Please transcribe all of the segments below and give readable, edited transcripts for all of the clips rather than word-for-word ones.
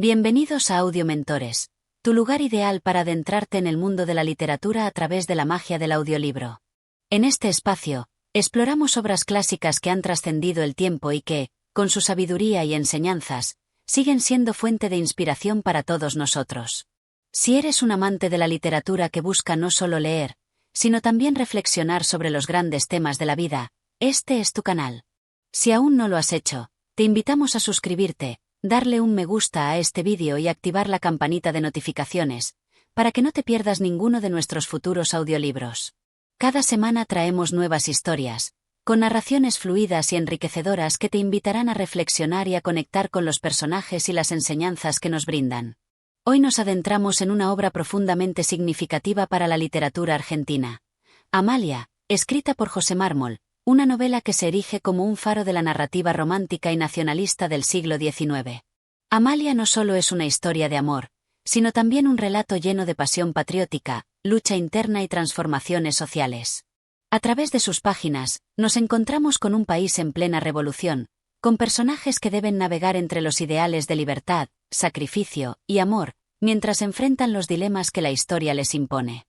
Bienvenidos a Audio Mentores, tu lugar ideal para adentrarte en el mundo de la literatura a través de la magia del audiolibro. En este espacio, exploramos obras clásicas que han trascendido el tiempo y que, con su sabiduría y enseñanzas, siguen siendo fuente de inspiración para todos nosotros. Si eres un amante de la literatura que busca no solo leer, sino también reflexionar sobre los grandes temas de la vida, este es tu canal. Si aún no lo has hecho, te invitamos a suscribirte, darle un me gusta a este vídeo y activar la campanita de notificaciones, para que no te pierdas ninguno de nuestros futuros audiolibros. Cada semana traemos nuevas historias, con narraciones fluidas y enriquecedoras que te invitarán a reflexionar y a conectar con los personajes y las enseñanzas que nos brindan. Hoy nos adentramos en una obra profundamente significativa para la literatura argentina. Amalia, escrita por José Mármol, una novela que se erige como un faro de la narrativa romántica y nacionalista del siglo XIX. Amalia no solo es una historia de amor, sino también un relato lleno de pasión patriótica, lucha interna y transformaciones sociales. A través de sus páginas, nos encontramos con un país en plena revolución, con personajes que deben navegar entre los ideales de libertad, sacrificio y amor, mientras enfrentan los dilemas que la historia les impone.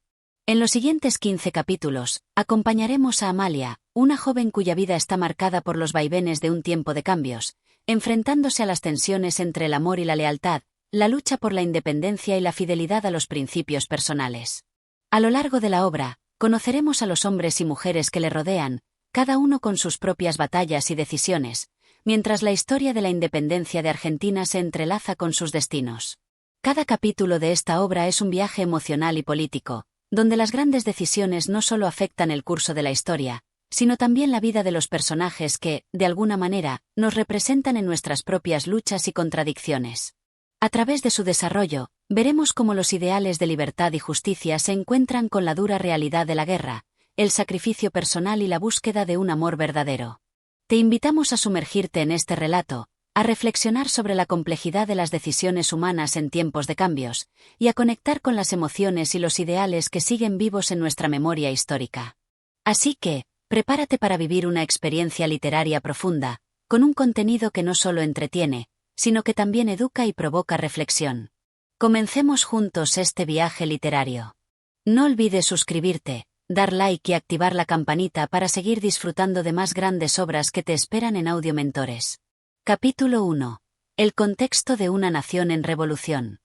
En los siguientes 15 capítulos, acompañaremos a Amalia, una joven cuya vida está marcada por los vaivenes de un tiempo de cambios, enfrentándose a las tensiones entre el amor y la lealtad, la lucha por la independencia y la fidelidad a los principios personales. A lo largo de la obra, conoceremos a los hombres y mujeres que le rodean, cada uno con sus propias batallas y decisiones, mientras la historia de la independencia de Argentina se entrelaza con sus destinos. Cada capítulo de esta obra es un viaje emocional y político, donde las grandes decisiones no solo afectan el curso de la historia, sino también la vida de los personajes que, de alguna manera, nos representan en nuestras propias luchas y contradicciones. A través de su desarrollo, veremos cómo los ideales de libertad y justicia se encuentran con la dura realidad de la guerra, el sacrificio personal y la búsqueda de un amor verdadero. Te invitamos a sumergirte en este relato, a reflexionar sobre la complejidad de las decisiones humanas en tiempos de cambios, y a conectar con las emociones y los ideales que siguen vivos en nuestra memoria histórica. Así que, prepárate para vivir una experiencia literaria profunda, con un contenido que no solo entretiene, sino que también educa y provoca reflexión. Comencemos juntos este viaje literario. No olvides suscribirte, dar like y activar la campanita para seguir disfrutando de más grandes obras que te esperan en Audio Mentores. Capítulo 1. El contexto de una nación en revolución.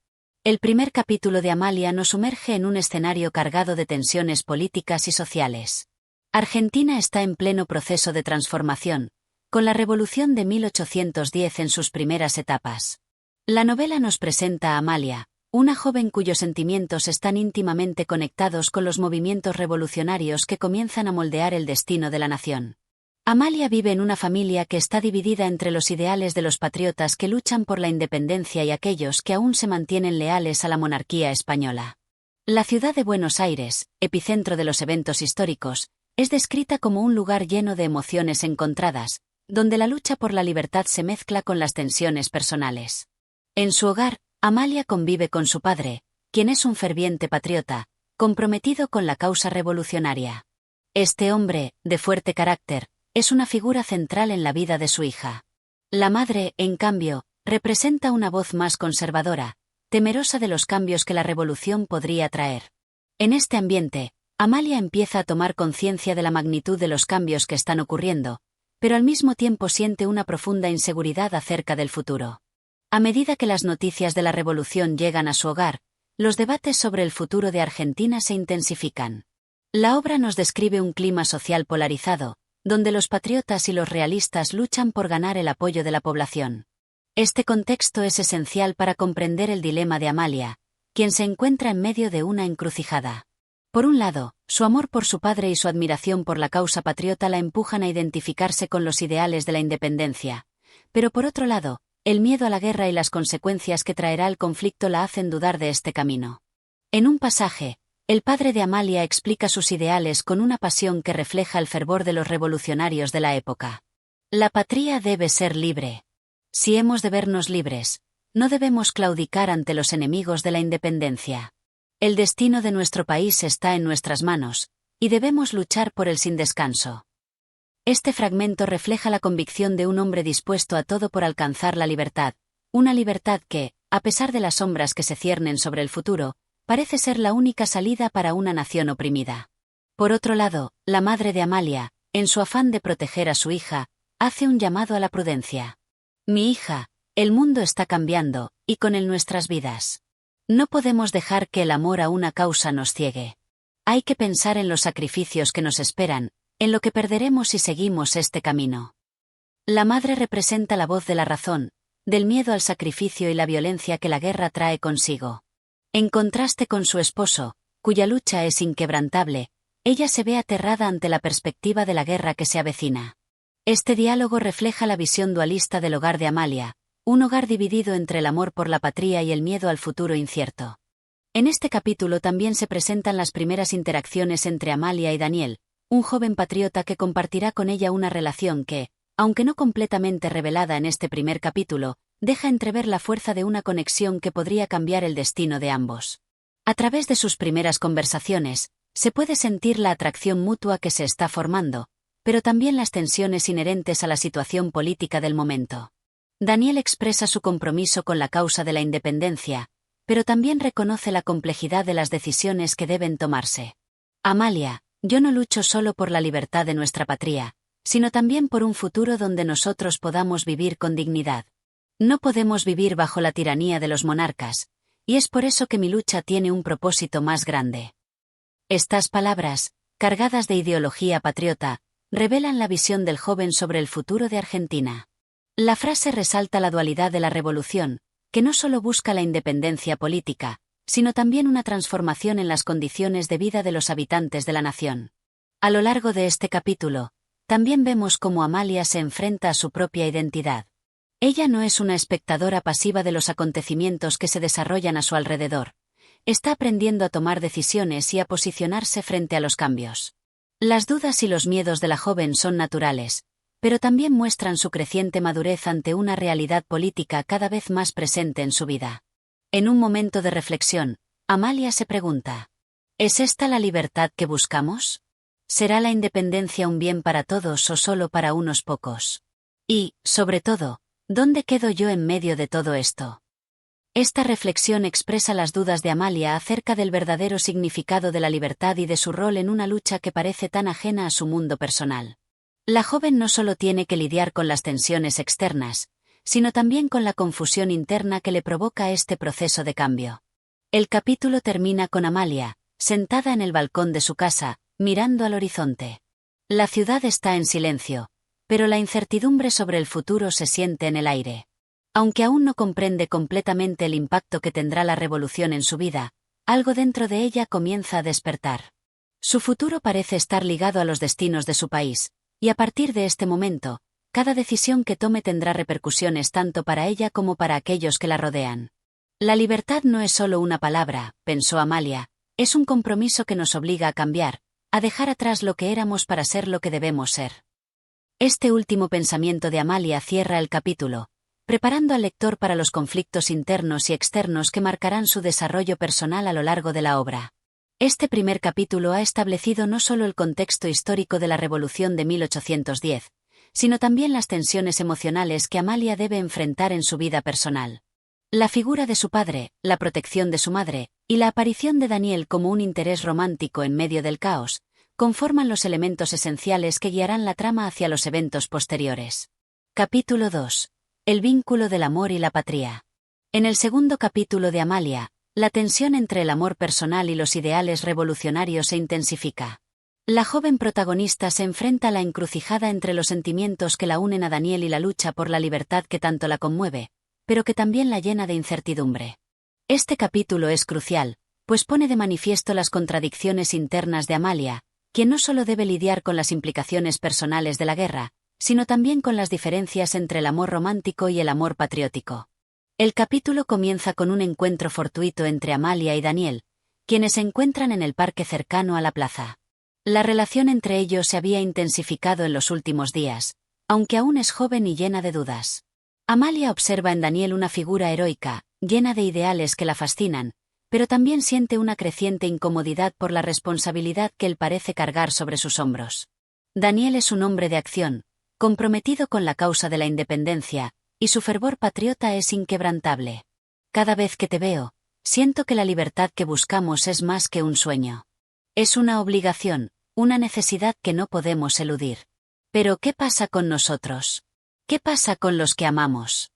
El primer capítulo de Amalia nos sumerge en un escenario cargado de tensiones políticas y sociales. Argentina está en pleno proceso de transformación, con la Revolución de 1810 en sus primeras etapas. La novela nos presenta a Amalia, una joven cuyos sentimientos están íntimamente conectados con los movimientos revolucionarios que comienzan a moldear el destino de la nación. Amalia vive en una familia que está dividida entre los ideales de los patriotas que luchan por la independencia y aquellos que aún se mantienen leales a la monarquía española. La ciudad de Buenos Aires, epicentro de los eventos históricos, es descrita como un lugar lleno de emociones encontradas, donde la lucha por la libertad se mezcla con las tensiones personales. En su hogar, Amalia convive con su padre, quien es un ferviente patriota, comprometido con la causa revolucionaria. Este hombre, de fuerte carácter, es una figura central en la vida de su hija. La madre, en cambio, representa una voz más conservadora, temerosa de los cambios que la revolución podría traer. En este ambiente, Amalia empieza a tomar conciencia de la magnitud de los cambios que están ocurriendo, pero al mismo tiempo siente una profunda inseguridad acerca del futuro. A medida que las noticias de la revolución llegan a su hogar, los debates sobre el futuro de Argentina se intensifican. La obra nos describe un clima social polarizado, donde los patriotas y los realistas luchan por ganar el apoyo de la población. Este contexto es esencial para comprender el dilema de Amalia, quien se encuentra en medio de una encrucijada. Por un lado, su amor por su padre y su admiración por la causa patriota la empujan a identificarse con los ideales de la independencia, pero por otro lado, el miedo a la guerra y las consecuencias que traerá el conflicto la hacen dudar de este camino. En un pasaje, el padre de Amalia explica sus ideales con una pasión que refleja el fervor de los revolucionarios de la época. La patria debe ser libre. Si hemos de vernos libres, no debemos claudicar ante los enemigos de la independencia. El destino de nuestro país está en nuestras manos, y debemos luchar por él sin descanso. Este fragmento refleja la convicción de un hombre dispuesto a todo por alcanzar la libertad, una libertad que, a pesar de las sombras que se ciernen sobre el futuro, parece ser la única salida para una nación oprimida. Por otro lado, la madre de Amalia, en su afán de proteger a su hija, hace un llamado a la prudencia. Mi hija, el mundo está cambiando, y con él nuestras vidas. No podemos dejar que el amor a una causa nos ciegue. Hay que pensar en los sacrificios que nos esperan, en lo que perderemos si seguimos este camino. La madre representa la voz de la razón, del miedo al sacrificio y la violencia que la guerra trae consigo. En contraste con su esposo, cuya lucha es inquebrantable, ella se ve aterrada ante la perspectiva de la guerra que se avecina. Este diálogo refleja la visión dualista del hogar de Amalia, un hogar dividido entre el amor por la patria y el miedo al futuro incierto. En este capítulo también se presentan las primeras interacciones entre Amalia y Daniel, un joven patriota que compartirá con ella una relación que, aunque no completamente revelada en este primer capítulo, deja entrever la fuerza de una conexión que podría cambiar el destino de ambos. A través de sus primeras conversaciones, se puede sentir la atracción mutua que se está formando, pero también las tensiones inherentes a la situación política del momento. Daniel expresa su compromiso con la causa de la independencia, pero también reconoce la complejidad de las decisiones que deben tomarse. Amalia, yo no lucho solo por la libertad de nuestra patria, sino también por un futuro donde nosotros podamos vivir con dignidad. No podemos vivir bajo la tiranía de los monarcas, y es por eso que mi lucha tiene un propósito más grande. Estas palabras, cargadas de ideología patriota, revelan la visión del joven sobre el futuro de Argentina. La frase resalta la dualidad de la revolución, que no solo busca la independencia política, sino también una transformación en las condiciones de vida de los habitantes de la nación. A lo largo de este capítulo, también vemos cómo Amalia se enfrenta a su propia identidad. Ella no es una espectadora pasiva de los acontecimientos que se desarrollan a su alrededor. Está aprendiendo a tomar decisiones y a posicionarse frente a los cambios. Las dudas y los miedos de la joven son naturales, pero también muestran su creciente madurez ante una realidad política cada vez más presente en su vida. En un momento de reflexión, Amalia se pregunta: ¿es esta la libertad que buscamos? ¿Será la independencia un bien para todos o solo para unos pocos? Y, sobre todo, ¿dónde quedo yo en medio de todo esto? Esta reflexión expresa las dudas de Amalia acerca del verdadero significado de la libertad y de su rol en una lucha que parece tan ajena a su mundo personal. La joven no solo tiene que lidiar con las tensiones externas, sino también con la confusión interna que le provoca este proceso de cambio. El capítulo termina con Amalia, sentada en el balcón de su casa, mirando al horizonte. La ciudad está en silencio, pero la incertidumbre sobre el futuro se siente en el aire. Aunque aún no comprende completamente el impacto que tendrá la revolución en su vida, algo dentro de ella comienza a despertar. Su futuro parece estar ligado a los destinos de su país, y a partir de este momento, cada decisión que tome tendrá repercusiones tanto para ella como para aquellos que la rodean. La libertad no es solo una palabra, pensó Amalia, es un compromiso que nos obliga a cambiar, a dejar atrás lo que éramos para ser lo que debemos ser. Este último pensamiento de Amalia cierra el capítulo, preparando al lector para los conflictos internos y externos que marcarán su desarrollo personal a lo largo de la obra. Este primer capítulo ha establecido no solo el contexto histórico de la Revolución de 1810, sino también las tensiones emocionales que Amalia debe enfrentar en su vida personal. La figura de su padre, la protección de su madre, y la aparición de Daniel como un interés romántico en medio del caos, conforman los elementos esenciales que guiarán la trama hacia los eventos posteriores. Capítulo 2. El vínculo del amor y la patria. En el segundo capítulo de Amalia, la tensión entre el amor personal y los ideales revolucionarios se intensifica. La joven protagonista se enfrenta a la encrucijada entre los sentimientos que la unen a Daniel y la lucha por la libertad que tanto la conmueve, pero que también la llena de incertidumbre. Este capítulo es crucial, pues pone de manifiesto las contradicciones internas de Amalia, quien no solo debe lidiar con las implicaciones personales de la guerra, sino también con las diferencias entre el amor romántico y el amor patriótico. El capítulo comienza con un encuentro fortuito entre Amalia y Daniel, quienes se encuentran en el parque cercano a la plaza. La relación entre ellos se había intensificado en los últimos días, aunque aún es joven y llena de dudas. Amalia observa en Daniel una figura heroica, llena de ideales que la fascinan, pero también siente una creciente incomodidad por la responsabilidad que él parece cargar sobre sus hombros. Daniel es un hombre de acción, comprometido con la causa de la independencia, y su fervor patriota es inquebrantable. cada vez que te veo, siento que la libertad que buscamos es más que un sueño. Es una obligación, una necesidad que no podemos eludir. Pero ¿qué pasa con nosotros? ¿Qué pasa con los que amamos?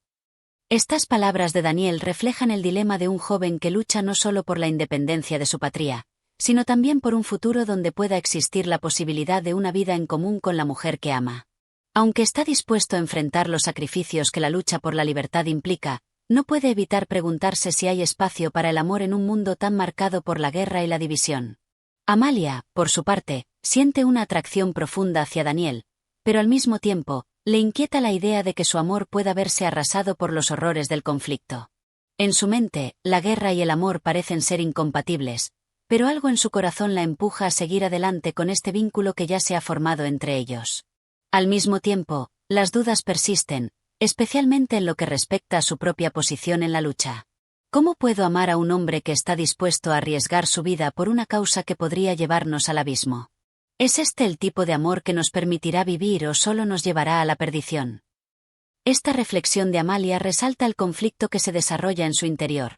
Estas palabras de Daniel reflejan el dilema de un joven que lucha no solo por la independencia de su patria, sino también por un futuro donde pueda existir la posibilidad de una vida en común con la mujer que ama. Aunque está dispuesto a enfrentar los sacrificios que la lucha por la libertad implica, no puede evitar preguntarse si hay espacio para el amor en un mundo tan marcado por la guerra y la división. Amalia, por su parte, siente una atracción profunda hacia Daniel, pero al mismo tiempo, le inquieta la idea de que su amor pueda verse arrasado por los horrores del conflicto. En su mente, la guerra y el amor parecen ser incompatibles, pero algo en su corazón la empuja a seguir adelante con este vínculo que ya se ha formado entre ellos. Al mismo tiempo, las dudas persisten, especialmente en lo que respecta a su propia posición en la lucha. ¿Cómo puedo amar a un hombre que está dispuesto a arriesgar su vida por una causa que podría llevarnos al abismo? ¿Es este el tipo de amor que nos permitirá vivir o solo nos llevará a la perdición? Esta reflexión de Amalia resalta el conflicto que se desarrolla en su interior.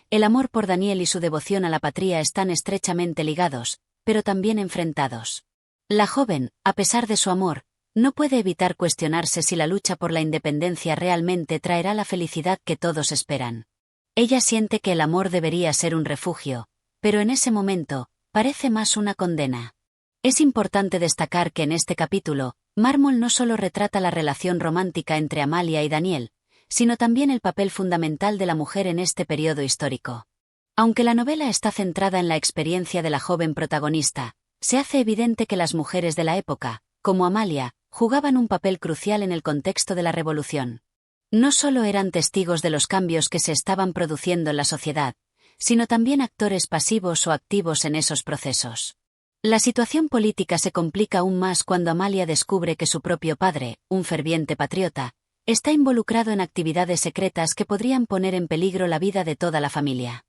El amor por Daniel y su devoción a la patria están estrechamente ligados, pero también enfrentados. La joven, a pesar de su amor, no puede evitar cuestionarse si la lucha por la independencia realmente traerá la felicidad que todos esperan. Ella siente que el amor debería ser un refugio, pero en ese momento, parece más una condena. Es importante destacar que en este capítulo, Mármol no solo retrata la relación romántica entre Amalia y Daniel, sino también el papel fundamental de la mujer en este periodo histórico. Aunque la novela está centrada en la experiencia de la joven protagonista, se hace evidente que las mujeres de la época, como Amalia, jugaban un papel crucial en el contexto de la revolución. No solo eran testigos de los cambios que se estaban produciendo en la sociedad, sino también actores pasivos o activos en esos procesos. La situación política se complica aún más cuando Amalia descubre que su propio padre, un ferviente patriota, está involucrado en actividades secretas que podrían poner en peligro la vida de toda la familia.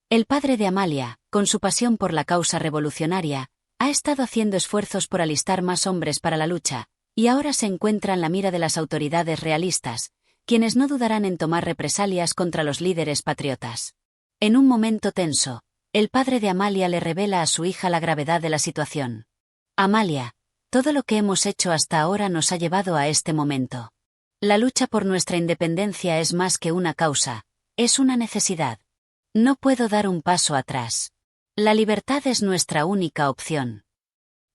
El padre de Amalia, con su pasión por la causa revolucionaria, ha estado haciendo esfuerzos por alistar más hombres para la lucha, y ahora se encuentra en la mira de las autoridades realistas, quienes no dudarán en tomar represalias contra los líderes patriotas. En un momento tenso, el padre de Amalia le revela a su hija la gravedad de la situación. Amalia, todo lo que hemos hecho hasta ahora nos ha llevado a este momento. La lucha por nuestra independencia es más que una causa, es una necesidad. No puedo dar un paso atrás. La libertad es nuestra única opción.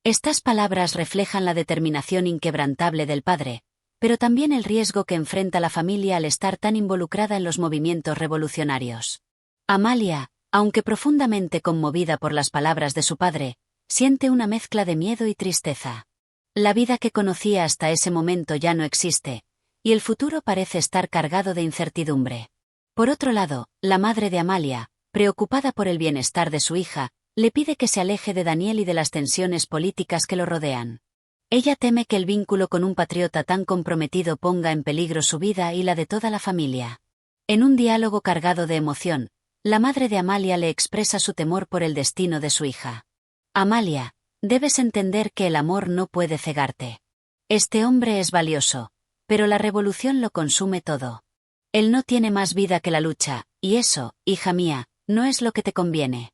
Estas palabras reflejan la determinación inquebrantable del padre, pero también el riesgo que enfrenta la familia al estar tan involucrada en los movimientos revolucionarios. Amalia, aunque profundamente conmovida por las palabras de su padre, siente una mezcla de miedo y tristeza. La vida que conocía hasta ese momento ya no existe, y el futuro parece estar cargado de incertidumbre. Por otro lado, la madre de Amalia, preocupada por el bienestar de su hija, le pide que se aleje de Daniel y de las tensiones políticas que lo rodean. Ella teme que el vínculo con un patriota tan comprometido ponga en peligro su vida y la de toda la familia. En un diálogo cargado de emoción, la madre de Amalia le expresa su temor por el destino de su hija. Amalia, debes entender que el amor no puede cegarte. Este hombre es valioso, pero la revolución lo consume todo. Él no tiene más vida que la lucha, y eso, hija mía, no es lo que te conviene.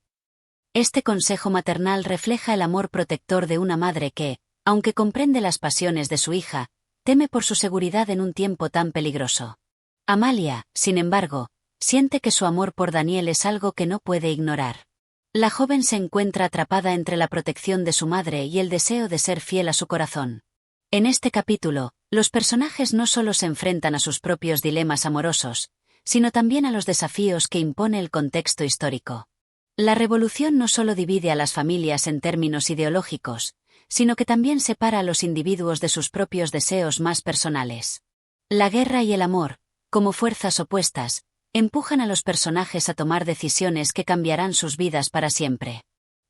Este consejo maternal refleja el amor protector de una madre que, aunque comprende las pasiones de su hija, teme por su seguridad en un tiempo tan peligroso. Amalia, sin embargo, siente que su amor por Daniel es algo que no puede ignorar. La joven se encuentra atrapada entre la protección de su madre y el deseo de ser fiel a su corazón. En este capítulo, los personajes no solo se enfrentan a sus propios dilemas amorosos, sino también a los desafíos que impone el contexto histórico. La revolución no solo divide a las familias en términos ideológicos, sino que también separa a los individuos de sus propios deseos más personales. La guerra y el amor, como fuerzas opuestas, empujan a los personajes a tomar decisiones que cambiarán sus vidas para siempre.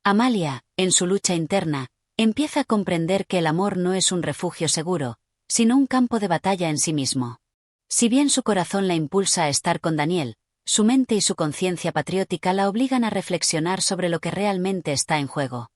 Amalia, en su lucha interna, empieza a comprender que el amor no es un refugio seguro, sino un campo de batalla en sí mismo. Si bien su corazón la impulsa a estar con Daniel, su mente y su conciencia patriótica la obligan a reflexionar sobre lo que realmente está en juego.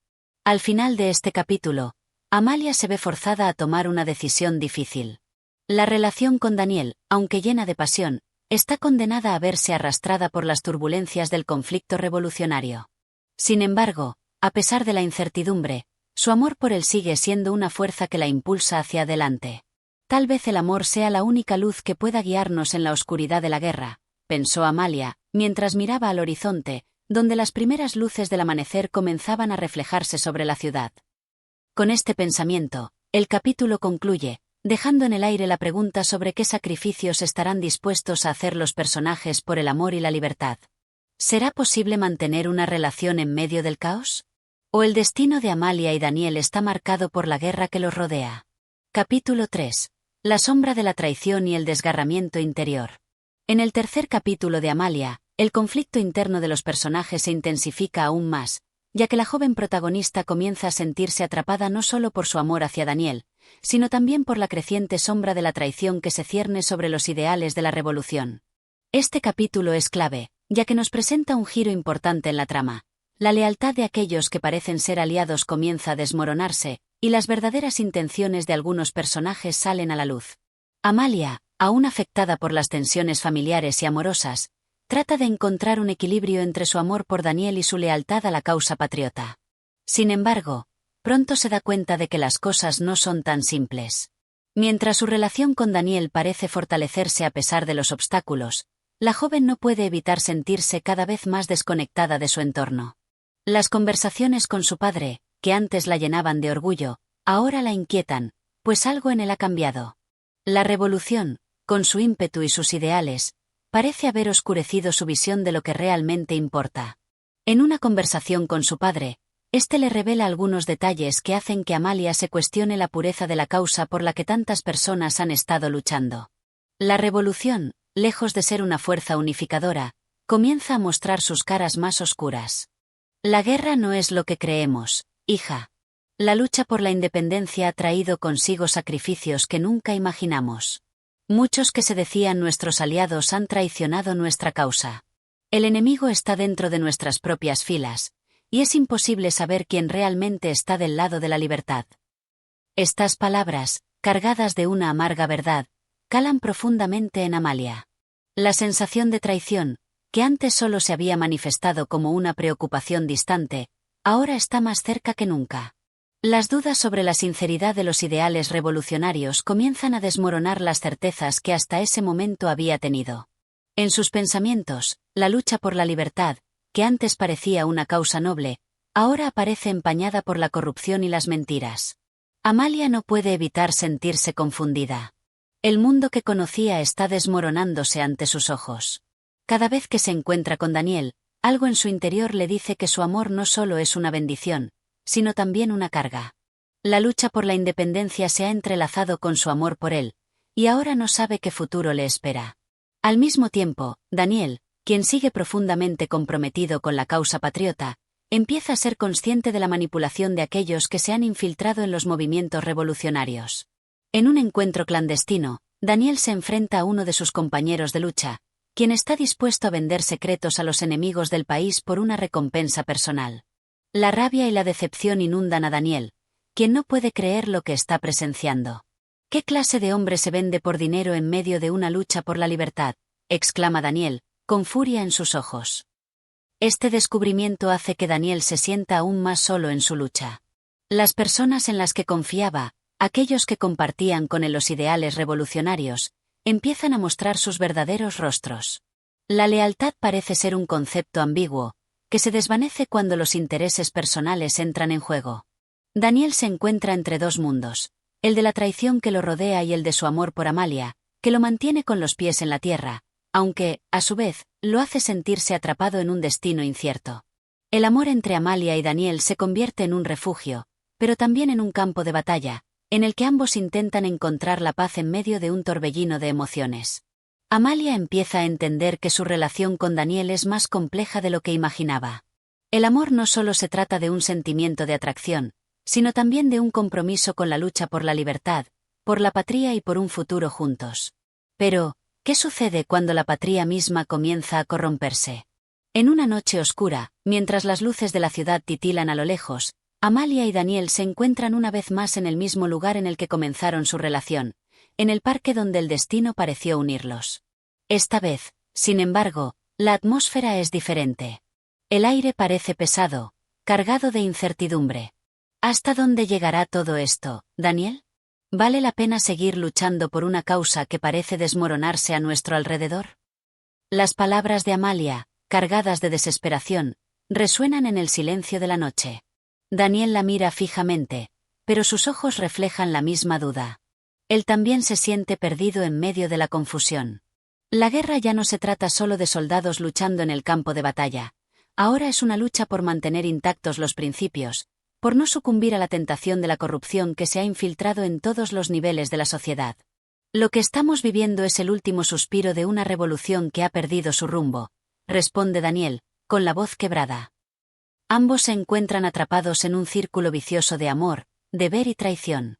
Al final de este capítulo, Amalia se ve forzada a tomar una decisión difícil. La relación con Daniel, aunque llena de pasión, está condenada a verse arrastrada por las turbulencias del conflicto revolucionario. Sin embargo, a pesar de la incertidumbre, su amor por él sigue siendo una fuerza que la impulsa hacia adelante. Tal vez el amor sea la única luz que pueda guiarnos en la oscuridad de la guerra, pensó Amalia, mientras miraba al horizonte, donde las primeras luces del amanecer comenzaban a reflejarse sobre la ciudad. Con este pensamiento, el capítulo concluye, dejando en el aire la pregunta sobre qué sacrificios estarán dispuestos a hacer los personajes por el amor y la libertad. ¿Será posible mantener una relación en medio del caos? ¿O el destino de Amalia y Daniel está marcado por la guerra que los rodea? Capítulo 3. La sombra de la traición y el desgarramiento interior. En el tercer capítulo de Amalia, el conflicto interno de los personajes se intensifica aún más, ya que la joven protagonista comienza a sentirse atrapada no solo por su amor hacia Daniel, sino también por la creciente sombra de la traición que se cierne sobre los ideales de la revolución. Este capítulo es clave, ya que nos presenta un giro importante en la trama. La lealtad de aquellos que parecen ser aliados comienza a desmoronarse, y las verdaderas intenciones de algunos personajes salen a la luz. Amalia, aún afectada por las tensiones familiares y amorosas, trata de encontrar un equilibrio entre su amor por Daniel y su lealtad a la causa patriota. Sin embargo, pronto se da cuenta de que las cosas no son tan simples. Mientras su relación con Daniel parece fortalecerse a pesar de los obstáculos, la joven no puede evitar sentirse cada vez más desconectada de su entorno. Las conversaciones con su padre, que antes la llenaban de orgullo, ahora la inquietan, pues algo en él ha cambiado. La revolución, con su ímpetu y sus ideales, parece haber oscurecido su visión de lo que realmente importa. En una conversación con su padre, este le revela algunos detalles que hacen que Amalia se cuestione la pureza de la causa por la que tantas personas han estado luchando. La revolución, lejos de ser una fuerza unificadora, comienza a mostrar sus caras más oscuras. La guerra no es lo que creemos, hija. La lucha por la independencia ha traído consigo sacrificios que nunca imaginamos. Muchos que se decían nuestros aliados han traicionado nuestra causa. El enemigo está dentro de nuestras propias filas, y es imposible saber quién realmente está del lado de la libertad. Estas palabras, cargadas de una amarga verdad, calan profundamente en Amalia. La sensación de traición, que antes solo se había manifestado como una preocupación distante, ahora está más cerca que nunca. Las dudas sobre la sinceridad de los ideales revolucionarios comienzan a desmoronar las certezas que hasta ese momento había tenido. En sus pensamientos, la lucha por la libertad, que antes parecía una causa noble, ahora aparece empañada por la corrupción y las mentiras. Amalia no puede evitar sentirse confundida. El mundo que conocía está desmoronándose ante sus ojos. Cada vez que se encuentra con Daniel, algo en su interior le dice que su amor no solo es una bendición, sino también una carga. La lucha por la independencia se ha entrelazado con su amor por él, y ahora no sabe qué futuro le espera. Al mismo tiempo, Daniel, quien sigue profundamente comprometido con la causa patriota, empieza a ser consciente de la manipulación de aquellos que se han infiltrado en los movimientos revolucionarios. En un encuentro clandestino, Daniel se enfrenta a uno de sus compañeros de lucha, quien está dispuesto a vender secretos a los enemigos del país por una recompensa personal. La rabia y la decepción inundan a Daniel, quien no puede creer lo que está presenciando. ¿Qué clase de hombre se vende por dinero en medio de una lucha por la libertad?, exclama Daniel, con furia en sus ojos. Este descubrimiento hace que Daniel se sienta aún más solo en su lucha. Las personas en las que confiaba, aquellos que compartían con él los ideales revolucionarios, empiezan a mostrar sus verdaderos rostros. La lealtad parece ser un concepto ambiguo, que se desvanece cuando los intereses personales entran en juego. Daniel se encuentra entre dos mundos, el de la traición que lo rodea y el de su amor por Amalia, que lo mantiene con los pies en la tierra, aunque, a su vez, lo hace sentirse atrapado en un destino incierto. El amor entre Amalia y Daniel se convierte en un refugio, pero también en un campo de batalla, en el que ambos intentan encontrar la paz en medio de un torbellino de emociones. Amalia empieza a entender que su relación con Daniel es más compleja de lo que imaginaba. El amor no solo se trata de un sentimiento de atracción, sino también de un compromiso con la lucha por la libertad, por la patria y por un futuro juntos. Pero, ¿qué sucede cuando la patria misma comienza a corromperse? En una noche oscura, mientras las luces de la ciudad titilan a lo lejos, Amalia y Daniel se encuentran una vez más en el mismo lugar en el que comenzaron su relación, en el parque donde el destino pareció unirlos. Esta vez, sin embargo, la atmósfera es diferente. El aire parece pesado, cargado de incertidumbre. ¿Hasta dónde llegará todo esto, Daniel? ¿Vale la pena seguir luchando por una causa que parece desmoronarse a nuestro alrededor? Las palabras de Amalia, cargadas de desesperación, resuenan en el silencio de la noche. Daniel la mira fijamente, pero sus ojos reflejan la misma duda. Él también se siente perdido en medio de la confusión. La guerra ya no se trata solo de soldados luchando en el campo de batalla. Ahora es una lucha por mantener intactos los principios, por no sucumbir a la tentación de la corrupción que se ha infiltrado en todos los niveles de la sociedad. Lo que estamos viviendo es el último suspiro de una revolución que ha perdido su rumbo, responde Daniel, con la voz quebrada. Ambos se encuentran atrapados en un círculo vicioso de amor, deber y traición.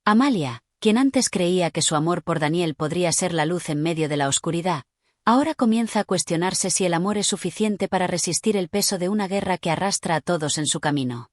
Amalia, quien antes creía que su amor por Daniel podría ser la luz en medio de la oscuridad, ahora comienza a cuestionarse si el amor es suficiente para resistir el peso de una guerra que arrastra a todos en su camino.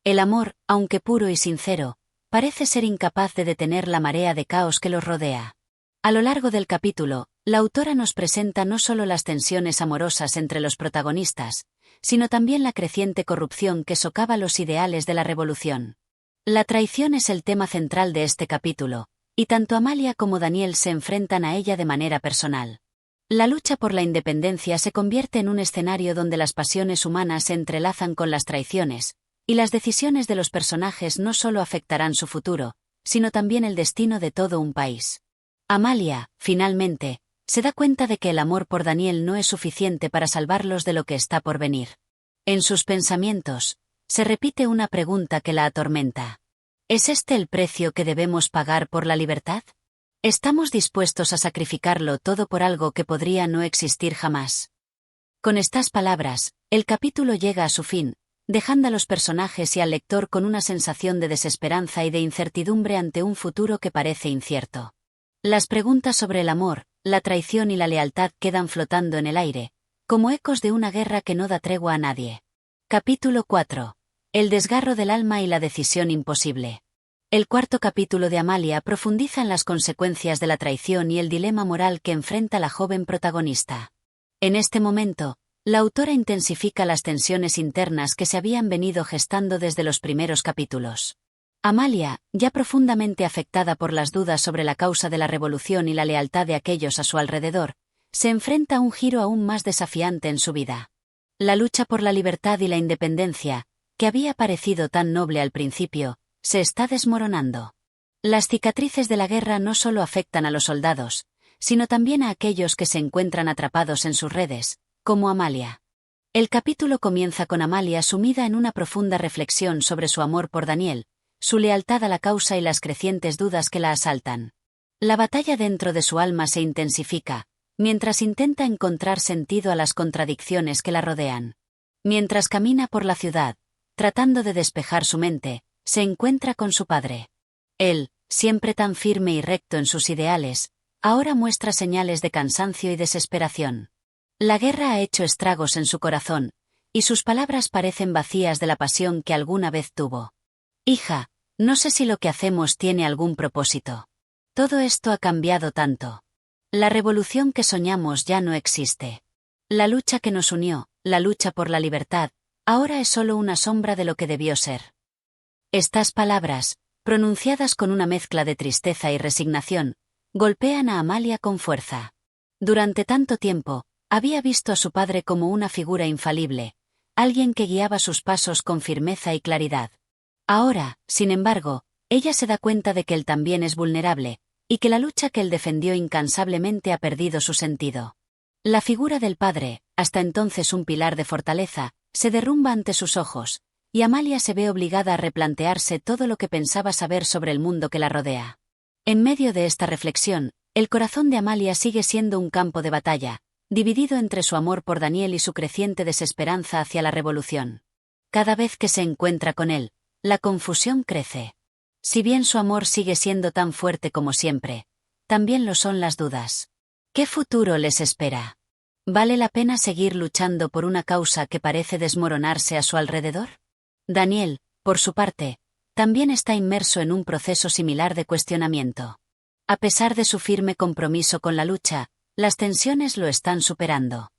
El amor, aunque puro y sincero, parece ser incapaz de detener la marea de caos que los rodea. A lo largo del capítulo, la autora nos presenta no solo las tensiones amorosas entre los protagonistas, sino también la creciente corrupción que socava los ideales de la revolución. La traición es el tema central de este capítulo, y tanto Amalia como Daniel se enfrentan a ella de manera personal. La lucha por la independencia se convierte en un escenario donde las pasiones humanas se entrelazan con las traiciones, y las decisiones de los personajes no solo afectarán su futuro, sino también el destino de todo un país. Amalia, finalmente, se da cuenta de que el amor por Daniel no es suficiente para salvarlos de lo que está por venir. En sus pensamientos, se repite una pregunta que la atormenta. ¿Es este el precio que debemos pagar por la libertad? ¿Estamos dispuestos a sacrificarlo todo por algo que podría no existir jamás? Con estas palabras, el capítulo llega a su fin, dejando a los personajes y al lector con una sensación de desesperanza y de incertidumbre ante un futuro que parece incierto. Las preguntas sobre el amor, la traición y la lealtad quedan flotando en el aire, como ecos de una guerra que no da tregua a nadie. Capítulo 4. El desgarro del alma y la decisión imposible. El cuarto capítulo de Amalia profundiza en las consecuencias de la traición y el dilema moral que enfrenta la joven protagonista. En este momento, la autora intensifica las tensiones internas que se habían venido gestando desde los primeros capítulos. Amalia, ya profundamente afectada por las dudas sobre la causa de la revolución y la lealtad de aquellos a su alrededor, se enfrenta a un giro aún más desafiante en su vida. La lucha por la libertad y la independencia, que había parecido tan noble al principio, se está desmoronando. Las cicatrices de la guerra no solo afectan a los soldados, sino también a aquellos que se encuentran atrapados en sus redes, como Amalia. El capítulo comienza con Amalia sumida en una profunda reflexión sobre su amor por Daniel, su lealtad a la causa y las crecientes dudas que la asaltan. La batalla dentro de su alma se intensifica, mientras intenta encontrar sentido a las contradicciones que la rodean. Mientras camina por la ciudad, tratando de despejar su mente, se encuentra con su padre. Él, siempre tan firme y recto en sus ideales, ahora muestra señales de cansancio y desesperación. La guerra ha hecho estragos en su corazón, y sus palabras parecen vacías de la pasión que alguna vez tuvo. Hija, no sé si lo que hacemos tiene algún propósito. Todo esto ha cambiado tanto. La revolución que soñamos ya no existe. La lucha que nos unió, la lucha por la libertad, ahora es solo una sombra de lo que debió ser. Estas palabras, pronunciadas con una mezcla de tristeza y resignación, golpean a Amalia con fuerza. Durante tanto tiempo, había visto a su padre como una figura infalible, alguien que guiaba sus pasos con firmeza y claridad. Ahora, sin embargo, ella se da cuenta de que él también es vulnerable, y que la lucha que él defendió incansablemente ha perdido su sentido. La figura del padre, hasta entonces un pilar de fortaleza, se derrumba ante sus ojos, y Amalia se ve obligada a replantearse todo lo que pensaba saber sobre el mundo que la rodea. En medio de esta reflexión, el corazón de Amalia sigue siendo un campo de batalla, dividido entre su amor por Daniel y su creciente desesperanza hacia la revolución. Cada vez que se encuentra con él, la confusión crece. Si bien su amor sigue siendo tan fuerte como siempre, también lo son las dudas. ¿Qué futuro les espera? ¿Vale la pena seguir luchando por una causa que parece desmoronarse a su alrededor? Daniel, por su parte, también está inmerso en un proceso similar de cuestionamiento. A pesar de su firme compromiso con la lucha, las tensiones lo están superando.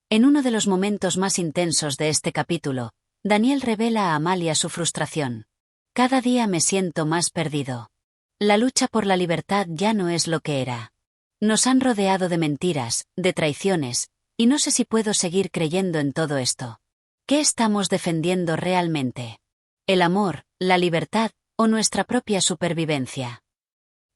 En uno de los momentos más intensos de este capítulo, Daniel revela a Amalia su frustración. Cada día me siento más perdido. La lucha por la libertad ya no es lo que era. Nos han rodeado de mentiras, de traiciones, y no sé si puedo seguir creyendo en todo esto. ¿Qué estamos defendiendo realmente? ¿El amor, la libertad o nuestra propia supervivencia?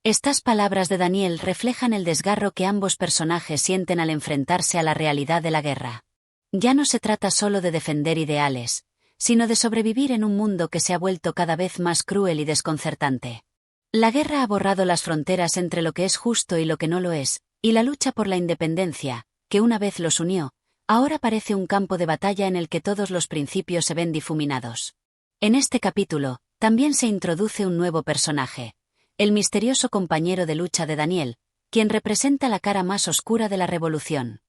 Estas palabras de Daniel reflejan el desgarro que ambos personajes sienten al enfrentarse a la realidad de la guerra. Ya no se trata solo de defender ideales, sino de sobrevivir en un mundo que se ha vuelto cada vez más cruel y desconcertante. La guerra ha borrado las fronteras entre lo que es justo y lo que no lo es, y la lucha por la independencia, que una vez los unió, ahora parece un campo de batalla en el que todos los principios se ven difuminados. En este capítulo, también se introduce un nuevo personaje, el misterioso compañero de lucha de Daniel, quien representa la cara más oscura de la revolución.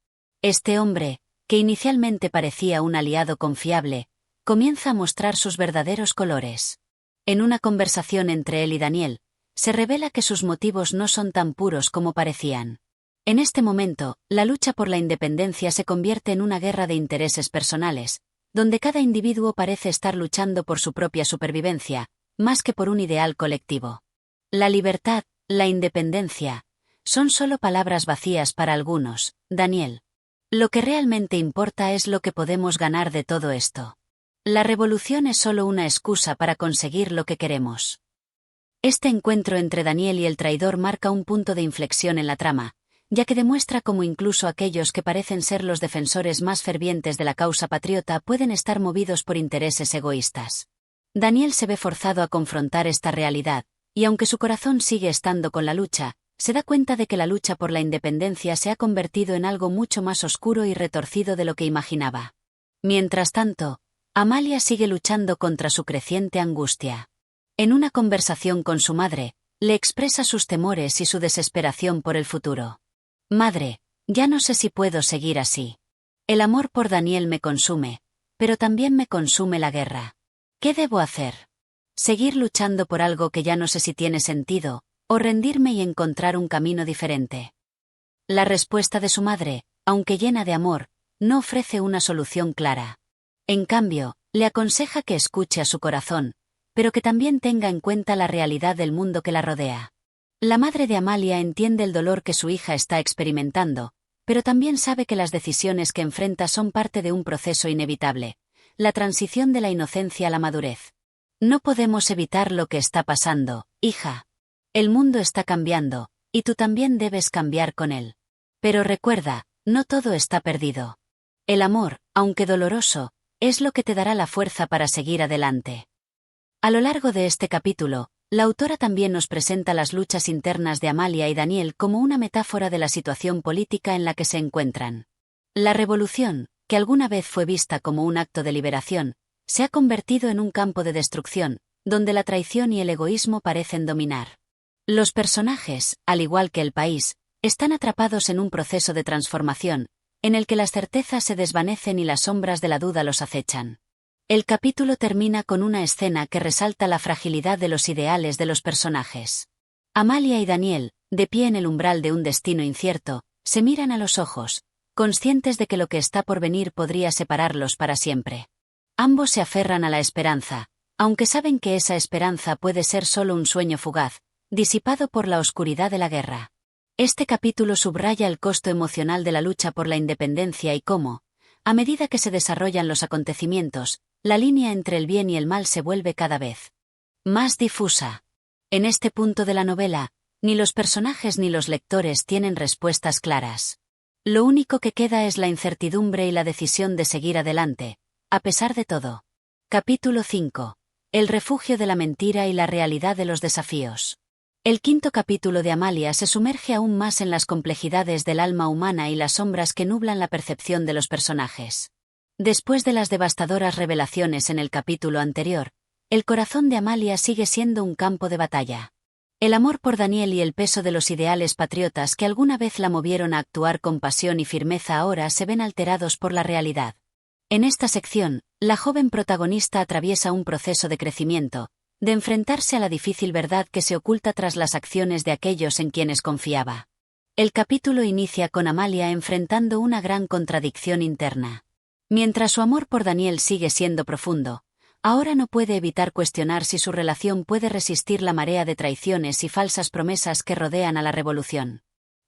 Este hombre, que inicialmente parecía un aliado confiable, comienza a mostrar sus verdaderos colores. En una conversación entre él y Daniel, se revela que sus motivos no son tan puros como parecían. En este momento, la lucha por la independencia se convierte en una guerra de intereses personales, donde cada individuo parece estar luchando por su propia supervivencia, más que por un ideal colectivo. La libertad, la independencia, son solo palabras vacías para algunos, Daniel. Lo que realmente importa es lo que podemos ganar de todo esto. La revolución es solo una excusa para conseguir lo que queremos. Este encuentro entre Daniel y el traidor marca un punto de inflexión en la trama, ya que demuestra cómo incluso aquellos que parecen ser los defensores más fervientes de la causa patriota pueden estar movidos por intereses egoístas. Daniel se ve forzado a confrontar esta realidad, y aunque su corazón sigue estando con la lucha, se da cuenta de que la lucha por la independencia se ha convertido en algo mucho más oscuro y retorcido de lo que imaginaba. Mientras tanto, Amalia sigue luchando contra su creciente angustia. En una conversación con su madre, le expresa sus temores y su desesperación por el futuro. Madre, ya no sé si puedo seguir así. El amor por Daniel me consume, pero también me consume la guerra. ¿Qué debo hacer? ¿Seguir luchando por algo que ya no sé si tiene sentido, o rendirme y encontrar un camino diferente? La respuesta de su madre, aunque llena de amor, no ofrece una solución clara. En cambio, le aconseja que escuche a su corazón, pero que también tenga en cuenta la realidad del mundo que la rodea. La madre de Amalia entiende el dolor que su hija está experimentando, pero también sabe que las decisiones que enfrenta son parte de un proceso inevitable, la transición de la inocencia a la madurez. No podemos evitar lo que está pasando, hija. El mundo está cambiando, y tú también debes cambiar con él. Pero recuerda, no todo está perdido. El amor, aunque doloroso, es lo que te dará la fuerza para seguir adelante. A lo largo de este capítulo, la autora también nos presenta las luchas internas de Amalia y Daniel como una metáfora de la situación política en la que se encuentran. La revolución, que alguna vez fue vista como un acto de liberación, se ha convertido en un campo de destrucción, donde la traición y el egoísmo parecen dominar. Los personajes, al igual que el país, están atrapados en un proceso de transformación, en el que las certezas se desvanecen y las sombras de la duda los acechan. El capítulo termina con una escena que resalta la fragilidad de los ideales de los personajes. Amalia y Daniel, de pie en el umbral de un destino incierto, se miran a los ojos, conscientes de que lo que está por venir podría separarlos para siempre. Ambos se aferran a la esperanza, aunque saben que esa esperanza puede ser solo un sueño fugaz, disipado por la oscuridad de la guerra. Este capítulo subraya el costo emocional de la lucha por la independencia y cómo, a medida que se desarrollan los acontecimientos, la línea entre el bien y el mal se vuelve cada vez más difusa. En este punto de la novela, ni los personajes ni los lectores tienen respuestas claras. Lo único que queda es la incertidumbre y la decisión de seguir adelante, a pesar de todo. Capítulo 5. El refugio de la mentira y la realidad de los desafíos. El quinto capítulo de Amalia se sumerge aún más en las complejidades del alma humana y las sombras que nublan la percepción de los personajes. Después de las devastadoras revelaciones en el capítulo anterior, el corazón de Amalia sigue siendo un campo de batalla. El amor por Daniel y el peso de los ideales patriotas que alguna vez la movieron a actuar con pasión y firmeza ahora se ven alterados por la realidad. En esta sección, la joven protagonista atraviesa un proceso de crecimiento, de enfrentarse a la difícil verdad que se oculta tras las acciones de aquellos en quienes confiaba. El capítulo inicia con Amalia enfrentando una gran contradicción interna. Mientras su amor por Daniel sigue siendo profundo, ahora no puede evitar cuestionar si su relación puede resistir la marea de traiciones y falsas promesas que rodean a la revolución.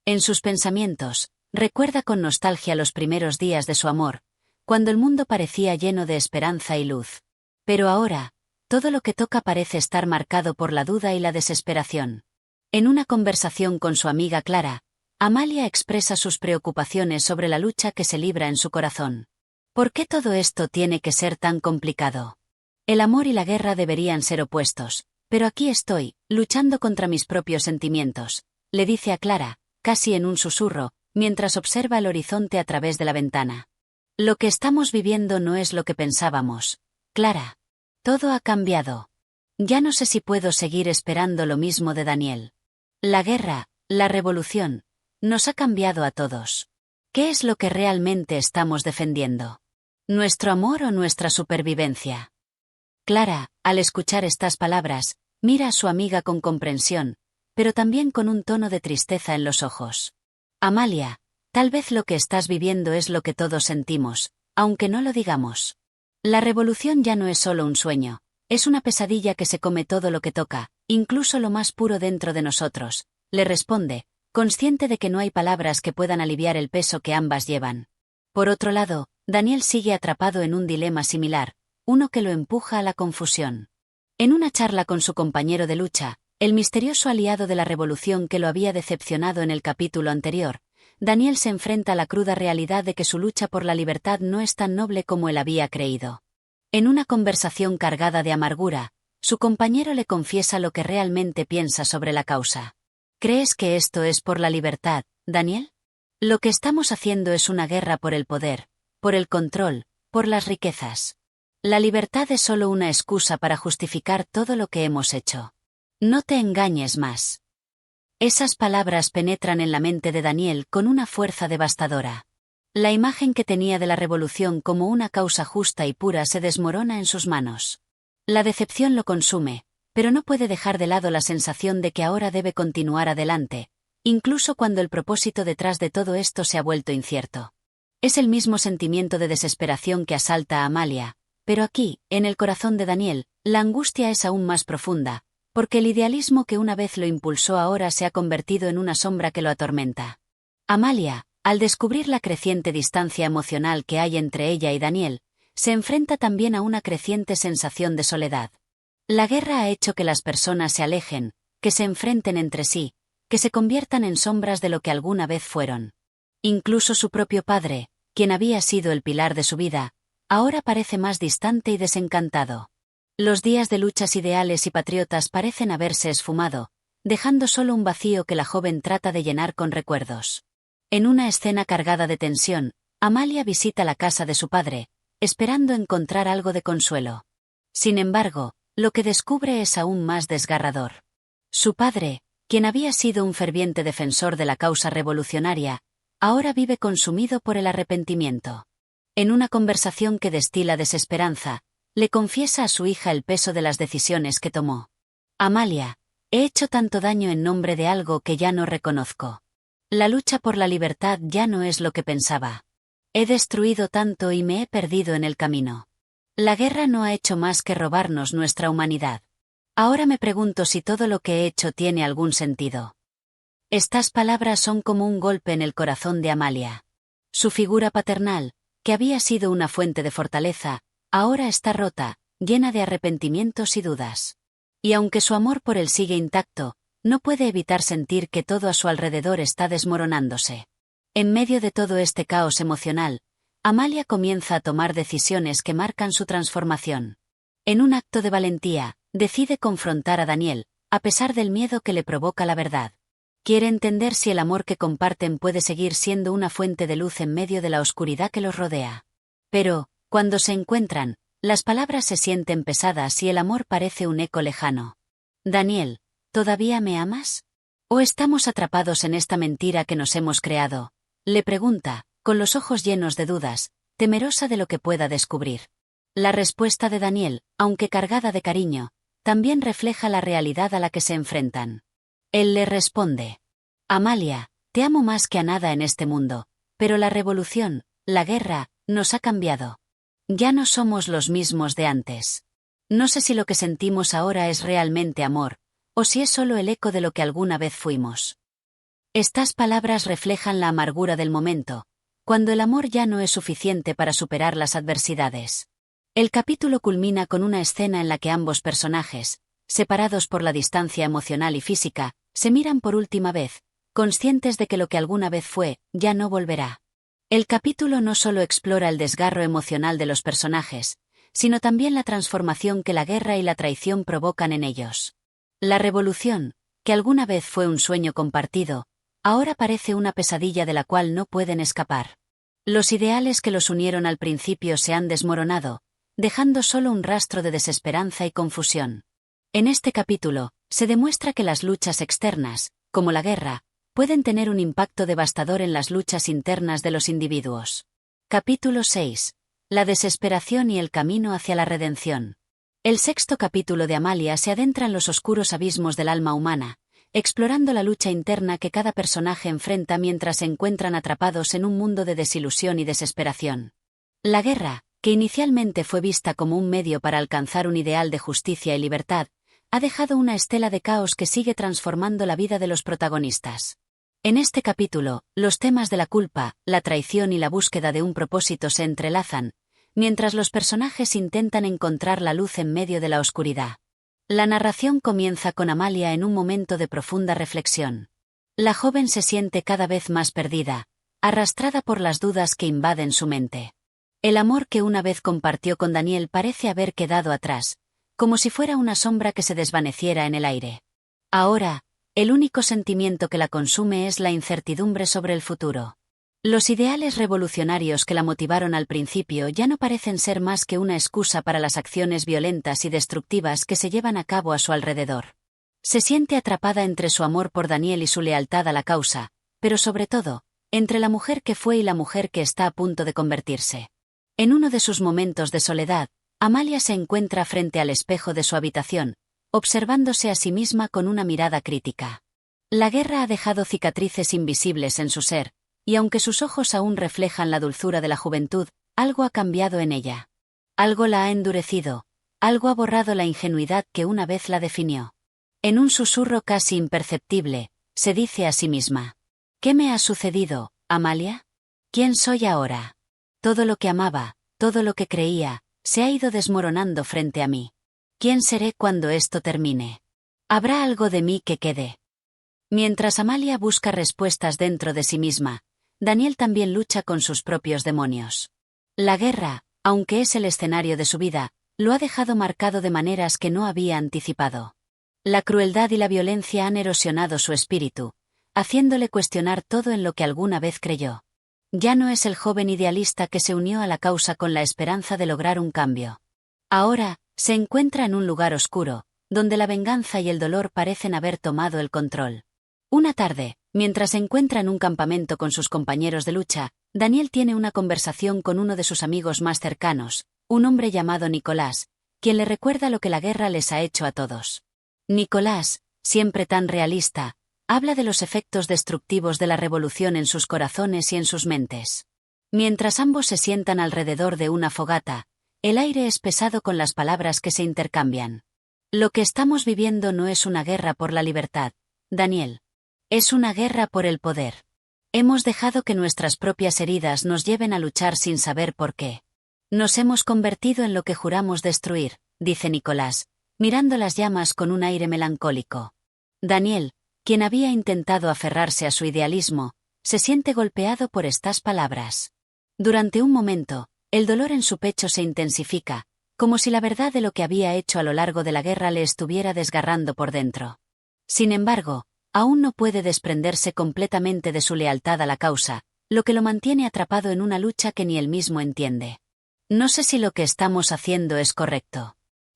En sus pensamientos, recuerda con nostalgia los primeros días de su amor, cuando el mundo parecía lleno de esperanza y luz. Pero ahora, todo lo que toca parece estar marcado por la duda y la desesperación. En una conversación con su amiga Clara, Amalia expresa sus preocupaciones sobre la lucha que se libra en su corazón. ¿Por qué todo esto tiene que ser tan complicado? El amor y la guerra deberían ser opuestos, pero aquí estoy, luchando contra mis propios sentimientos, le dice a Clara, casi en un susurro, mientras observa el horizonte a través de la ventana. Lo que estamos viviendo no es lo que pensábamos, Clara. Todo ha cambiado. Ya no sé si puedo seguir esperando lo mismo de Daniel. La guerra, la revolución, nos ha cambiado a todos. ¿Qué es lo que realmente estamos defendiendo? ¿Nuestro amor o nuestra supervivencia? Clara, al escuchar estas palabras, mira a su amiga con comprensión, pero también con un tono de tristeza en los ojos. Amalia, tal vez lo que estás viviendo es lo que todos sentimos, aunque no lo digamos. La revolución ya no es solo un sueño, es una pesadilla que se come todo lo que toca, incluso lo más puro dentro de nosotros, le responde, consciente de que no hay palabras que puedan aliviar el peso que ambas llevan. Por otro lado, Daniel sigue atrapado en un dilema similar, uno que lo empuja a la confusión. En una charla con su compañero de lucha, el misterioso aliado de la revolución que lo había decepcionado en el capítulo anterior, Daniel se enfrenta a la cruda realidad de que su lucha por la libertad no es tan noble como él había creído. En una conversación cargada de amargura, su compañero le confiesa lo que realmente piensa sobre la causa. ¿Crees que esto es por la libertad, Daniel? Lo que estamos haciendo es una guerra por el poder, por el control, por las riquezas. La libertad es solo una excusa para justificar todo lo que hemos hecho. No te engañes más. Esas palabras penetran en la mente de Daniel con una fuerza devastadora. La imagen que tenía de la revolución como una causa justa y pura se desmorona en sus manos. La decepción lo consume, pero no puede dejar de lado la sensación de que ahora debe continuar adelante, incluso cuando el propósito detrás de todo esto se ha vuelto incierto. Es el mismo sentimiento de desesperación que asalta a Amalia, pero aquí, en el corazón de Daniel, la angustia es aún más profunda, porque el idealismo que una vez lo impulsó ahora se ha convertido en una sombra que lo atormenta. Amalia, al descubrir la creciente distancia emocional que hay entre ella y Daniel, se enfrenta también a una creciente sensación de soledad. La guerra ha hecho que las personas se alejen, que se enfrenten entre sí, que se conviertan en sombras de lo que alguna vez fueron. Incluso su propio padre, quien había sido el pilar de su vida, ahora parece más distante y desencantado. Los días de luchas ideales y patriotas parecen haberse esfumado, dejando solo un vacío que la joven trata de llenar con recuerdos. En una escena cargada de tensión, Amalia visita la casa de su padre, esperando encontrar algo de consuelo. Sin embargo, lo que descubre es aún más desgarrador. Su padre, quien había sido un ferviente defensor de la causa revolucionaria, ahora vive consumido por el arrepentimiento. En una conversación que destila desesperanza, le confiesa a su hija el peso de las decisiones que tomó. Amalia, he hecho tanto daño en nombre de algo que ya no reconozco. La lucha por la libertad ya no es lo que pensaba. He destruido tanto y me he perdido en el camino. La guerra no ha hecho más que robarnos nuestra humanidad. Ahora me pregunto si todo lo que he hecho tiene algún sentido. Estas palabras son como un golpe en el corazón de Amalia. Su figura paternal, que había sido una fuente de fortaleza, ahora está rota, llena de arrepentimientos y dudas. Y aunque su amor por él sigue intacto, no puede evitar sentir que todo a su alrededor está desmoronándose. En medio de todo este caos emocional, Amalia comienza a tomar decisiones que marcan su transformación. En un acto de valentía, decide confrontar a Daniel, a pesar del miedo que le provoca la verdad. Quiere entender si el amor que comparten puede seguir siendo una fuente de luz en medio de la oscuridad que los rodea. Pero, cuando se encuentran, las palabras se sienten pesadas y el amor parece un eco lejano. Daniel, ¿todavía me amas? ¿O estamos atrapados en esta mentira que nos hemos creado? Le pregunta, con los ojos llenos de dudas, temerosa de lo que pueda descubrir. La respuesta de Daniel, aunque cargada de cariño, también refleja la realidad a la que se enfrentan. Él le responde: Amalia, te amo más que a nada en este mundo, pero la revolución, la guerra, nos ha cambiado. Ya no somos los mismos de antes. No sé si lo que sentimos ahora es realmente amor, o si es solo el eco de lo que alguna vez fuimos. Estas palabras reflejan la amargura del momento, cuando el amor ya no es suficiente para superar las adversidades. El capítulo culmina con una escena en la que ambos personajes, separados por la distancia emocional y física, se miran por última vez, conscientes de que lo que alguna vez fue, ya no volverá. El capítulo no solo explora el desgarro emocional de los personajes, sino también la transformación que la guerra y la traición provocan en ellos. La revolución, que alguna vez fue un sueño compartido, ahora parece una pesadilla de la cual no pueden escapar. Los ideales que los unieron al principio se han desmoronado, dejando solo un rastro de desesperanza y confusión. En este capítulo, se demuestra que las luchas externas, como la guerra, pueden tener un impacto devastador en las luchas internas de los individuos. Capítulo 6. La desesperación y el camino hacia la redención. El sexto capítulo de Amalia se adentra en los oscuros abismos del alma humana, explorando la lucha interna que cada personaje enfrenta mientras se encuentran atrapados en un mundo de desilusión y desesperación. La guerra, que inicialmente fue vista como un medio para alcanzar un ideal de justicia y libertad, ha dejado una estela de caos que sigue transformando la vida de los protagonistas. En este capítulo, los temas de la culpa, la traición y la búsqueda de un propósito se entrelazan, mientras los personajes intentan encontrar la luz en medio de la oscuridad. La narración comienza con Amalia en un momento de profunda reflexión. La joven se siente cada vez más perdida, arrastrada por las dudas que invaden su mente. El amor que una vez compartió con Daniel parece haber quedado atrás, como si fuera una sombra que se desvaneciera en el aire. Ahora, el único sentimiento que la consume es la incertidumbre sobre el futuro. Los ideales revolucionarios que la motivaron al principio ya no parecen ser más que una excusa para las acciones violentas y destructivas que se llevan a cabo a su alrededor. Se siente atrapada entre su amor por Daniel y su lealtad a la causa, pero sobre todo, entre la mujer que fue y la mujer que está a punto de convertirse. En uno de sus momentos de soledad, Amalia se encuentra frente al espejo de su habitación, observándose a sí misma con una mirada crítica. La guerra ha dejado cicatrices invisibles en su ser, y aunque sus ojos aún reflejan la dulzura de la juventud, algo ha cambiado en ella. Algo la ha endurecido, algo ha borrado la ingenuidad que una vez la definió. En un susurro casi imperceptible, se dice a sí misma: ¿qué me ha sucedido, Amalia? ¿Quién soy ahora? Todo lo que amaba, todo lo que creía, se ha ido desmoronando frente a mí. ¿Quién seré cuando esto termine? ¿Habrá algo de mí que quede? Mientras Amalia busca respuestas dentro de sí misma, Daniel también lucha con sus propios demonios. La guerra, aunque es el escenario de su vida, lo ha dejado marcado de maneras que no había anticipado. La crueldad y la violencia han erosionado su espíritu, haciéndole cuestionar todo en lo que alguna vez creyó. Ya no es el joven idealista que se unió a la causa con la esperanza de lograr un cambio. Ahora, se encuentra en un lugar oscuro, donde la venganza y el dolor parecen haber tomado el control. Una tarde, mientras se encuentra en un campamento con sus compañeros de lucha, Daniel tiene una conversación con uno de sus amigos más cercanos, un hombre llamado Nicolás, quien le recuerda lo que la guerra les ha hecho a todos. Nicolás, siempre tan realista, habla de los efectos destructivos de la revolución en sus corazones y en sus mentes. Mientras ambos se sientan alrededor de una fogata, el aire es pesado con las palabras que se intercambian. Lo que estamos viviendo no es una guerra por la libertad, Daniel. Es una guerra por el poder. Hemos dejado que nuestras propias heridas nos lleven a luchar sin saber por qué. Nos hemos convertido en lo que juramos destruir, dice Nicolás, mirando las llamas con un aire melancólico. Daniel, quien había intentado aferrarse a su idealismo, se siente golpeado por estas palabras. Durante un momento, el dolor en su pecho se intensifica, como si la verdad de lo que había hecho a lo largo de la guerra le estuviera desgarrando por dentro. Sin embargo, aún no puede desprenderse completamente de su lealtad a la causa, lo que lo mantiene atrapado en una lucha que ni él mismo entiende. No sé si lo que estamos haciendo es correcto.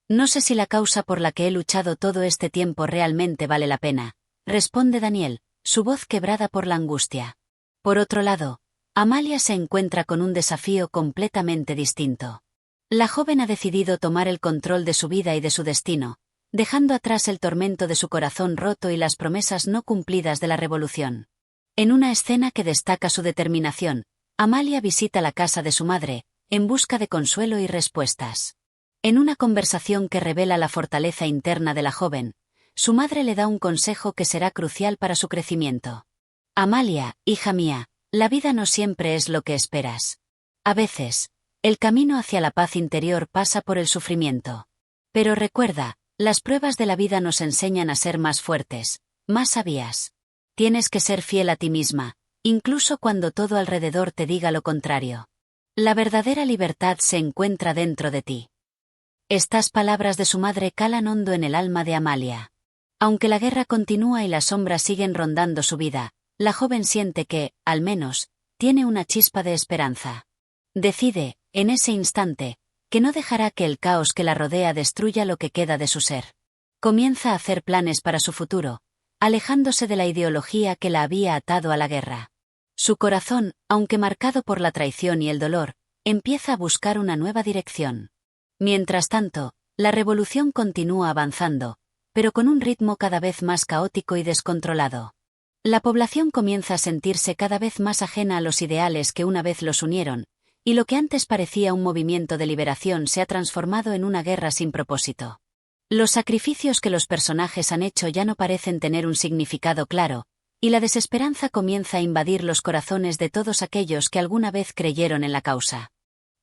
No sé si la causa por la que he luchado todo este tiempo realmente vale la pena, responde Daniel, su voz quebrada por la angustia. Por otro lado, Amalia se encuentra con un desafío completamente distinto. La joven ha decidido tomar el control de su vida y de su destino, dejando atrás el tormento de su corazón roto y las promesas no cumplidas de la revolución. En una escena que destaca su determinación, Amalia visita la casa de su madre, en busca de consuelo y respuestas. En una conversación que revela la fortaleza interna de la joven, su madre le da un consejo que será crucial para su crecimiento. Amalia, hija mía, la vida no siempre es lo que esperas. A veces, el camino hacia la paz interior pasa por el sufrimiento. Pero recuerda, las pruebas de la vida nos enseñan a ser más fuertes, más sabias. Tienes que ser fiel a ti misma, incluso cuando todo alrededor te diga lo contrario. La verdadera libertad se encuentra dentro de ti. Estas palabras de su madre calan hondo en el alma de Amalia. Aunque la guerra continúa y las sombras siguen rondando su vida, la joven siente que, al menos, tiene una chispa de esperanza. Decide, en ese instante, que no dejará que el caos que la rodea destruya lo que queda de su ser. Comienza a hacer planes para su futuro, alejándose de la ideología que la había atado a la guerra. Su corazón, aunque marcado por la traición y el dolor, empieza a buscar una nueva dirección. Mientras tanto, la revolución continúa avanzando, pero con un ritmo cada vez más caótico y descontrolado. La población comienza a sentirse cada vez más ajena a los ideales que una vez los unieron, y lo que antes parecía un movimiento de liberación se ha transformado en una guerra sin propósito. Los sacrificios que los personajes han hecho ya no parecen tener un significado claro, y la desesperanza comienza a invadir los corazones de todos aquellos que alguna vez creyeron en la causa.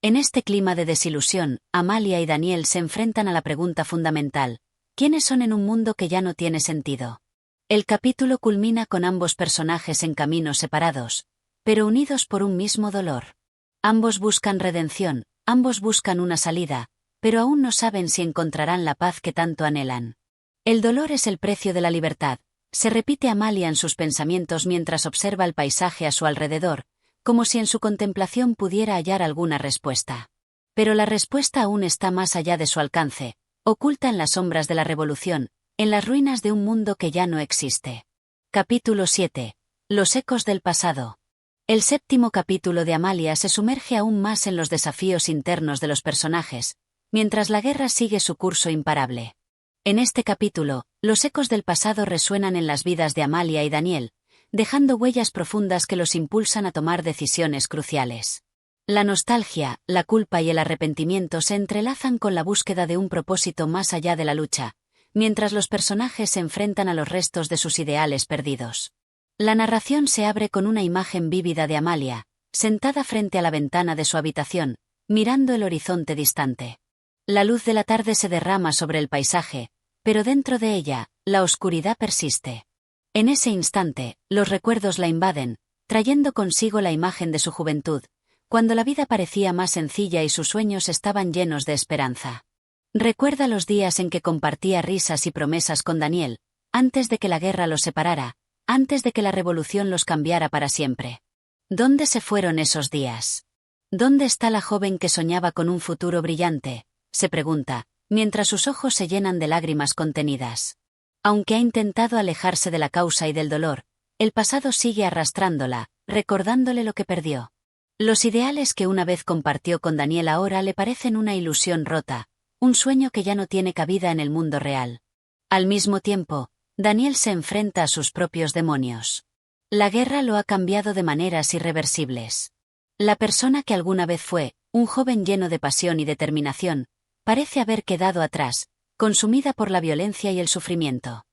En este clima de desilusión, Amalia y Daniel se enfrentan a la pregunta fundamental: ¿quiénes son en un mundo que ya no tiene sentido? El capítulo culmina con ambos personajes en caminos separados, pero unidos por un mismo dolor. Ambos buscan redención, ambos buscan una salida, pero aún no saben si encontrarán la paz que tanto anhelan. El dolor es el precio de la libertad, se repite Amalia en sus pensamientos mientras observa el paisaje a su alrededor, como si en su contemplación pudiera hallar alguna respuesta. Pero la respuesta aún está más allá de su alcance, oculta en las sombras de la revolución, en las ruinas de un mundo que ya no existe. Capítulo 7. Los ecos del pasado. El séptimo capítulo de Amalia se sumerge aún más en los desafíos internos de los personajes, mientras la guerra sigue su curso imparable. En este capítulo, los ecos del pasado resuenan en las vidas de Amalia y Daniel, dejando huellas profundas que los impulsan a tomar decisiones cruciales. La nostalgia, la culpa y el arrepentimiento se entrelazan con la búsqueda de un propósito más allá de la lucha, mientras los personajes se enfrentan a los restos de sus ideales perdidos. La narración se abre con una imagen vívida de Amalia, sentada frente a la ventana de su habitación, mirando el horizonte distante. La luz de la tarde se derrama sobre el paisaje, pero dentro de ella, la oscuridad persiste. En ese instante, los recuerdos la invaden, trayendo consigo la imagen de su juventud, cuando la vida parecía más sencilla y sus sueños estaban llenos de esperanza. Recuerda los días en que compartía risas y promesas con Daniel, antes de que la guerra los separara, antes de que la revolución los cambiara para siempre. ¿Dónde se fueron esos días? ¿Dónde está la joven que soñaba con un futuro brillante?, se pregunta, mientras sus ojos se llenan de lágrimas contenidas. Aunque ha intentado alejarse de la causa y del dolor, el pasado sigue arrastrándola, recordándole lo que perdió. Los ideales que una vez compartió con Daniel ahora le parecen una ilusión rota, un sueño que ya no tiene cabida en el mundo real. Al mismo tiempo, Daniel se enfrenta a sus propios demonios. La guerra lo ha cambiado de maneras irreversibles. La persona que alguna vez fue, un joven lleno de pasión y determinación, parece haber quedado atrás, consumida por la violencia y el sufrimiento.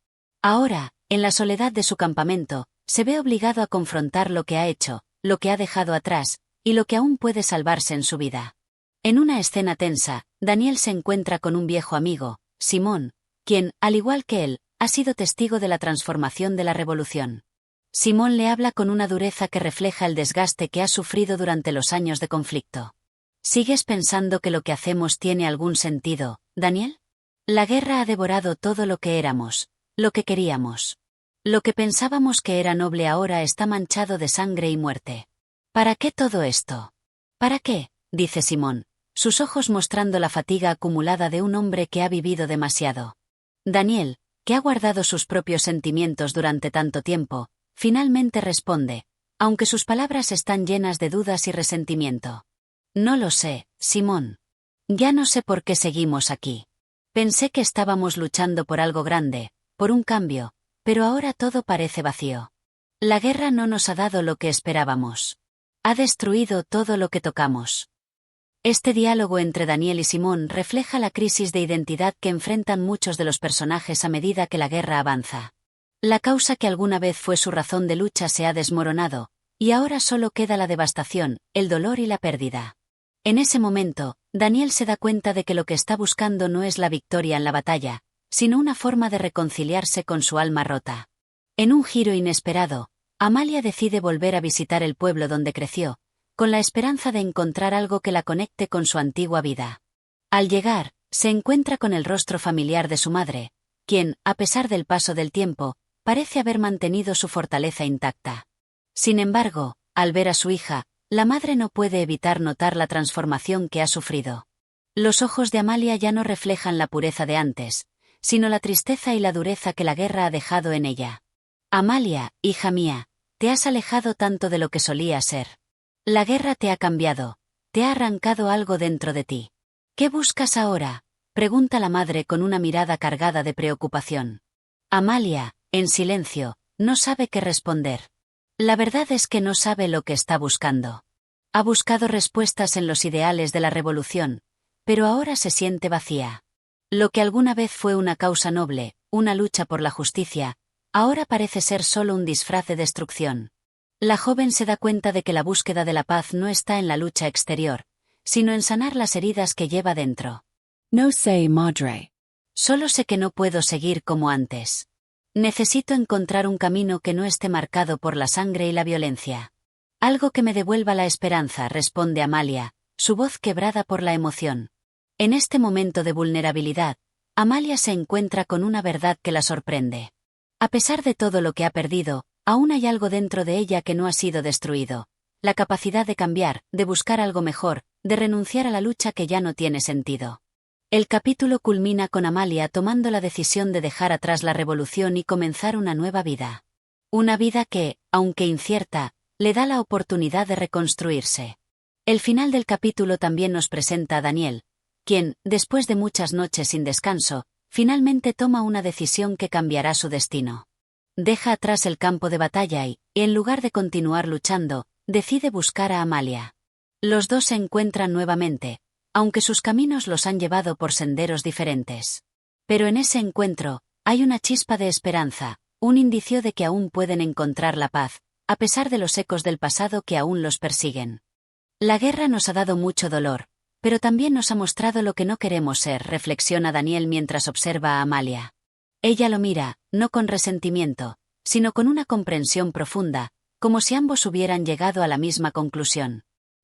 Ahora, en la soledad de su campamento, se ve obligado a confrontar lo que ha hecho, lo que ha dejado atrás, y lo que aún puede salvarse en su vida. En una escena tensa, Daniel se encuentra con un viejo amigo, Simón, quien, al igual que él, ha sido testigo de la transformación de la revolución. Simón le habla con una dureza que refleja el desgaste que ha sufrido durante los años de conflicto. ¿Sigues pensando que lo que hacemos tiene algún sentido, Daniel? La guerra ha devorado todo lo que éramos, lo que queríamos. Lo que pensábamos que era noble ahora está manchado de sangre y muerte. ¿Para qué todo esto? ¿Para qué?, dice Simón, sus ojos mostrando la fatiga acumulada de un hombre que ha vivido demasiado. Daniel, que ha guardado sus propios sentimientos durante tanto tiempo, finalmente responde, aunque sus palabras están llenas de dudas y resentimiento. No lo sé, Simón. Ya no sé por qué seguimos aquí. Pensé que estábamos luchando por algo grande, por un cambio, pero ahora todo parece vacío. La guerra no nos ha dado lo que esperábamos. Ha destruido todo lo que tocamos. Este diálogo entre Daniel y Simón refleja la crisis de identidad que enfrentan muchos de los personajes a medida que la guerra avanza. La causa que alguna vez fue su razón de lucha se ha desmoronado, y ahora solo queda la devastación, el dolor y la pérdida. En ese momento, Daniel se da cuenta de que lo que está buscando no es la victoria en la batalla, sino una forma de reconciliarse con su alma rota. En un giro inesperado, Amalia decide volver a visitar el pueblo donde creció, con la esperanza de encontrar algo que la conecte con su antigua vida. Al llegar, se encuentra con el rostro familiar de su madre, quien, a pesar del paso del tiempo, parece haber mantenido su fortaleza intacta. Sin embargo, al ver a su hija, la madre no puede evitar notar la transformación que ha sufrido. Los ojos de Amalia ya no reflejan la pureza de antes, sino la tristeza y la dureza que la guerra ha dejado en ella. Amalia, hija mía, te has alejado tanto de lo que solía ser. La guerra te ha cambiado, te ha arrancado algo dentro de ti. ¿Qué buscas ahora?, pregunta la madre con una mirada cargada de preocupación. Amalia, en silencio, no sabe qué responder. La verdad es que no sabe lo que está buscando. Ha buscado respuestas en los ideales de la revolución, pero ahora se siente vacía. Lo que alguna vez fue una causa noble, una lucha por la justicia, ahora parece ser solo un disfraz de destrucción. La joven se da cuenta de que la búsqueda de la paz no está en la lucha exterior, sino en sanar las heridas que lleva dentro. No sé, madre. Solo sé que no puedo seguir como antes. Necesito encontrar un camino que no esté marcado por la sangre y la violencia. Algo que me devuelva la esperanza, responde Amalia, su voz quebrada por la emoción. En este momento de vulnerabilidad, Amalia se encuentra con una verdad que la sorprende. A pesar de todo lo que ha perdido, aún hay algo dentro de ella que no ha sido destruido. La capacidad de cambiar, de buscar algo mejor, de renunciar a la lucha que ya no tiene sentido. El capítulo culmina con Amalia tomando la decisión de dejar atrás la revolución y comenzar una nueva vida. Una vida que, aunque incierta, le da la oportunidad de reconstruirse. El final del capítulo también nos presenta a Daniel, quien, después de muchas noches sin descanso, finalmente toma una decisión que cambiará su destino. Deja atrás el campo de batalla y, en lugar de continuar luchando, decide buscar a Amalia. Los dos se encuentran nuevamente, aunque sus caminos los han llevado por senderos diferentes. Pero en ese encuentro, hay una chispa de esperanza, un indicio de que aún pueden encontrar la paz, a pesar de los ecos del pasado que aún los persiguen. La guerra nos ha dado mucho dolor, pero también nos ha mostrado lo que no queremos ser, reflexiona Daniel mientras observa a Amalia. Ella lo mira, no con resentimiento, sino con una comprensión profunda, como si ambos hubieran llegado a la misma conclusión.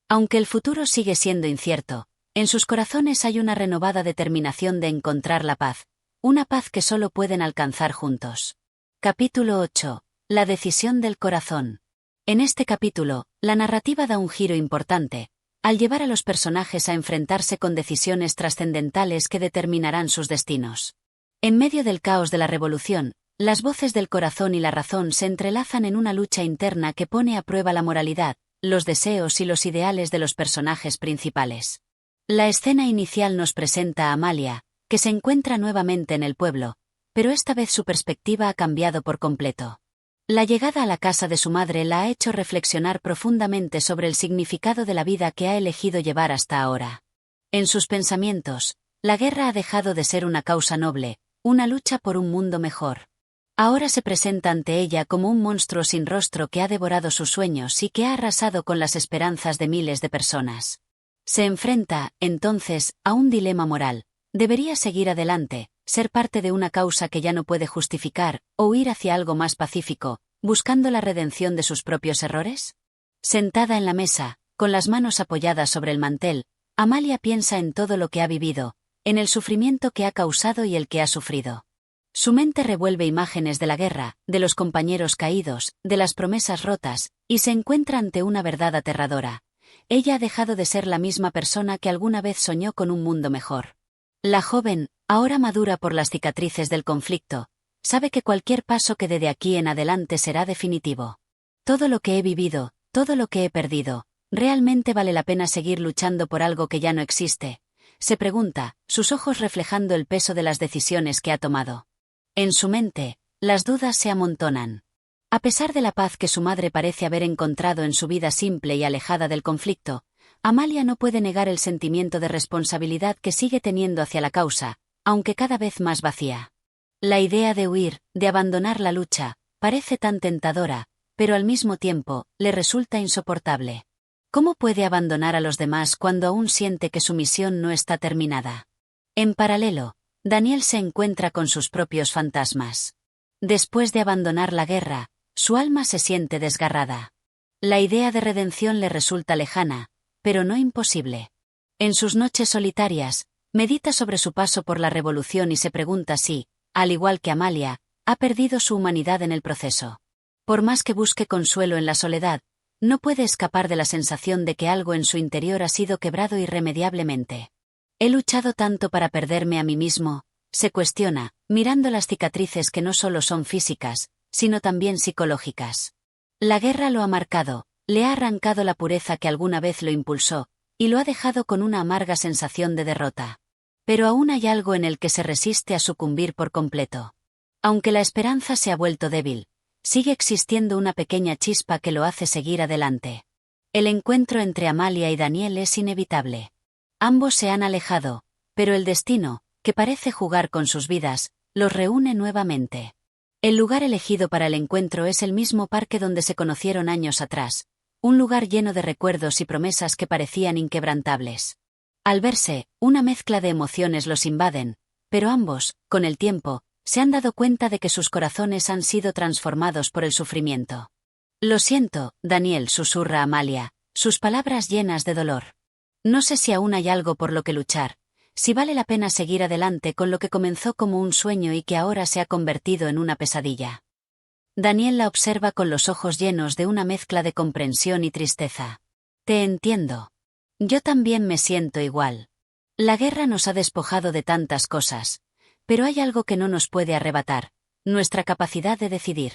Aunque el futuro sigue siendo incierto, en sus corazones hay una renovada determinación de encontrar la paz, una paz que solo pueden alcanzar juntos. Capítulo 8. La decisión del corazón. En este capítulo, la narrativa da un giro importante, al llevar a los personajes a enfrentarse con decisiones trascendentales que determinarán sus destinos. En medio del caos de la revolución, las voces del corazón y la razón se entrelazan en una lucha interna que pone a prueba la moralidad, los deseos y los ideales de los personajes principales. La escena inicial nos presenta a Amalia, que se encuentra nuevamente en el pueblo, pero esta vez su perspectiva ha cambiado por completo. La llegada a la casa de su madre la ha hecho reflexionar profundamente sobre el significado de la vida que ha elegido llevar hasta ahora. En sus pensamientos, la guerra ha dejado de ser una causa noble, una lucha por un mundo mejor. Ahora se presenta ante ella como un monstruo sin rostro que ha devorado sus sueños y que ha arrasado con las esperanzas de miles de personas. Se enfrenta, entonces, a un dilema moral. ¿Debería seguir adelante, ser parte de una causa que ya no puede justificar, o huir hacia algo más pacífico, buscando la redención de sus propios errores? Sentada en la mesa, con las manos apoyadas sobre el mantel, Amalia piensa en todo lo que ha vivido, en el sufrimiento que ha causado y el que ha sufrido. Su mente revuelve imágenes de la guerra, de los compañeros caídos, de las promesas rotas, y se encuentra ante una verdad aterradora. Ella ha dejado de ser la misma persona que alguna vez soñó con un mundo mejor. La joven, ahora madura por las cicatrices del conflicto, sabe que cualquier paso que dé de aquí en adelante será definitivo. Todo lo que he vivido, todo lo que he perdido, ¿realmente vale la pena seguir luchando por algo que ya no existe? Se pregunta, sus ojos reflejando el peso de las decisiones que ha tomado. En su mente, las dudas se amontonan. A pesar de la paz que su madre parece haber encontrado en su vida simple y alejada del conflicto, Amalia no puede negar el sentimiento de responsabilidad que sigue teniendo hacia la causa, aunque cada vez más vacía. La idea de huir, de abandonar la lucha, parece tan tentadora, pero al mismo tiempo, le resulta insoportable. ¿Cómo puede abandonar a los demás cuando aún siente que su misión no está terminada? En paralelo, Daniel se encuentra con sus propios fantasmas. Después de abandonar la guerra, su alma se siente desgarrada. La idea de redención le resulta lejana, pero no imposible. En sus noches solitarias, medita sobre su paso por la revolución y se pregunta si, al igual que Amalia, ha perdido su humanidad en el proceso. Por más que busque consuelo en la soledad, no puede escapar de la sensación de que algo en su interior ha sido quebrado irremediablemente. He luchado tanto para perderme a mí mismo, se cuestiona, mirando las cicatrices que no solo son físicas, sino también psicológicas. La guerra lo ha marcado, le ha arrancado la pureza que alguna vez lo impulsó, y lo ha dejado con una amarga sensación de derrota. Pero aún hay algo en el que se resiste a sucumbir por completo. Aunque la esperanza se ha vuelto débil, sigue existiendo una pequeña chispa que lo hace seguir adelante. El encuentro entre Amalia y Daniel es inevitable. Ambos se han alejado, pero el destino, que parece jugar con sus vidas, los reúne nuevamente. El lugar elegido para el encuentro es el mismo parque donde se conocieron años atrás, un lugar lleno de recuerdos y promesas que parecían inquebrantables. Al verse, una mezcla de emociones los invaden, pero ambos, con el tiempo, se han dado cuenta de que sus corazones han sido transformados por el sufrimiento. Lo siento, Daniel, susurra Amalia, sus palabras llenas de dolor. No sé si aún hay algo por lo que luchar, si vale la pena seguir adelante con lo que comenzó como un sueño y que ahora se ha convertido en una pesadilla. Daniel la observa con los ojos llenos de una mezcla de comprensión y tristeza. Te entiendo. Yo también me siento igual. La guerra nos ha despojado de tantas cosas, pero hay algo que no nos puede arrebatar, nuestra capacidad de decidir.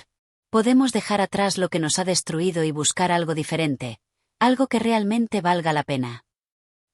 Podemos dejar atrás lo que nos ha destruido y buscar algo diferente, algo que realmente valga la pena.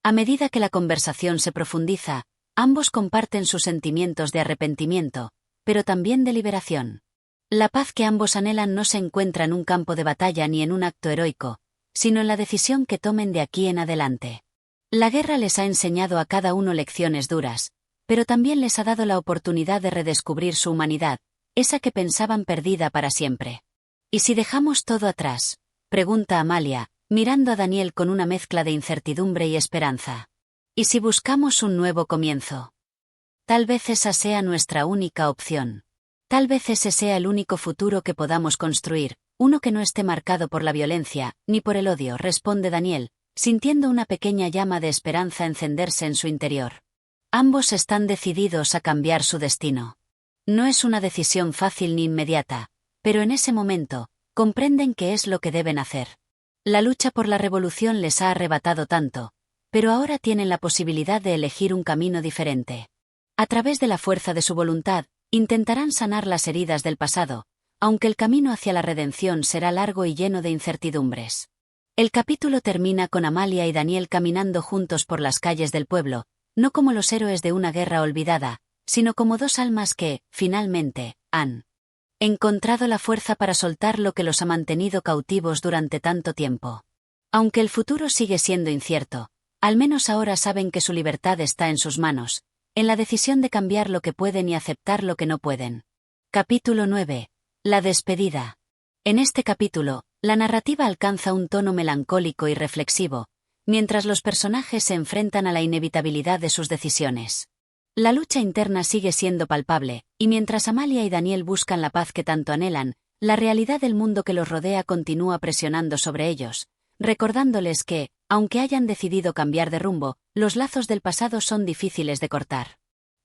A medida que la conversación se profundiza, ambos comparten sus sentimientos de arrepentimiento, pero también de liberación. La paz que ambos anhelan no se encuentra en un campo de batalla ni en un acto heroico, sino en la decisión que tomen de aquí en adelante. La guerra les ha enseñado a cada uno lecciones duras, pero también les ha dado la oportunidad de redescubrir su humanidad, esa que pensaban perdida para siempre. ¿Y si dejamos todo atrás?, pregunta Amalia, mirando a Daniel con una mezcla de incertidumbre y esperanza. ¿Y si buscamos un nuevo comienzo? Tal vez esa sea nuestra única opción. Tal vez ese sea el único futuro que podamos construir, uno que no esté marcado por la violencia, ni por el odio, responde Daniel, sintiendo una pequeña llama de esperanza encenderse en su interior. Ambos están decididos a cambiar su destino. No es una decisión fácil ni inmediata, pero en ese momento, comprenden qué es lo que deben hacer. La lucha por la revolución les ha arrebatado tanto, pero ahora tienen la posibilidad de elegir un camino diferente. A través de la fuerza de su voluntad, intentarán sanar las heridas del pasado, aunque el camino hacia la redención será largo y lleno de incertidumbres. El capítulo termina con Amalia y Daniel caminando juntos por las calles del pueblo, no como los héroes de una guerra olvidada, sino como dos almas que, finalmente, han encontrado la fuerza para soltar lo que los ha mantenido cautivos durante tanto tiempo. Aunque el futuro sigue siendo incierto, al menos ahora saben que su libertad está en sus manos, en la decisión de cambiar lo que pueden y aceptar lo que no pueden. Capítulo 9. La despedida. En este capítulo, la narrativa alcanza un tono melancólico y reflexivo, mientras los personajes se enfrentan a la inevitabilidad de sus decisiones. La lucha interna sigue siendo palpable, y mientras Amalia y Daniel buscan la paz que tanto anhelan, la realidad del mundo que los rodea continúa presionando sobre ellos, recordándoles que, aunque hayan decidido cambiar de rumbo, los lazos del pasado son difíciles de cortar.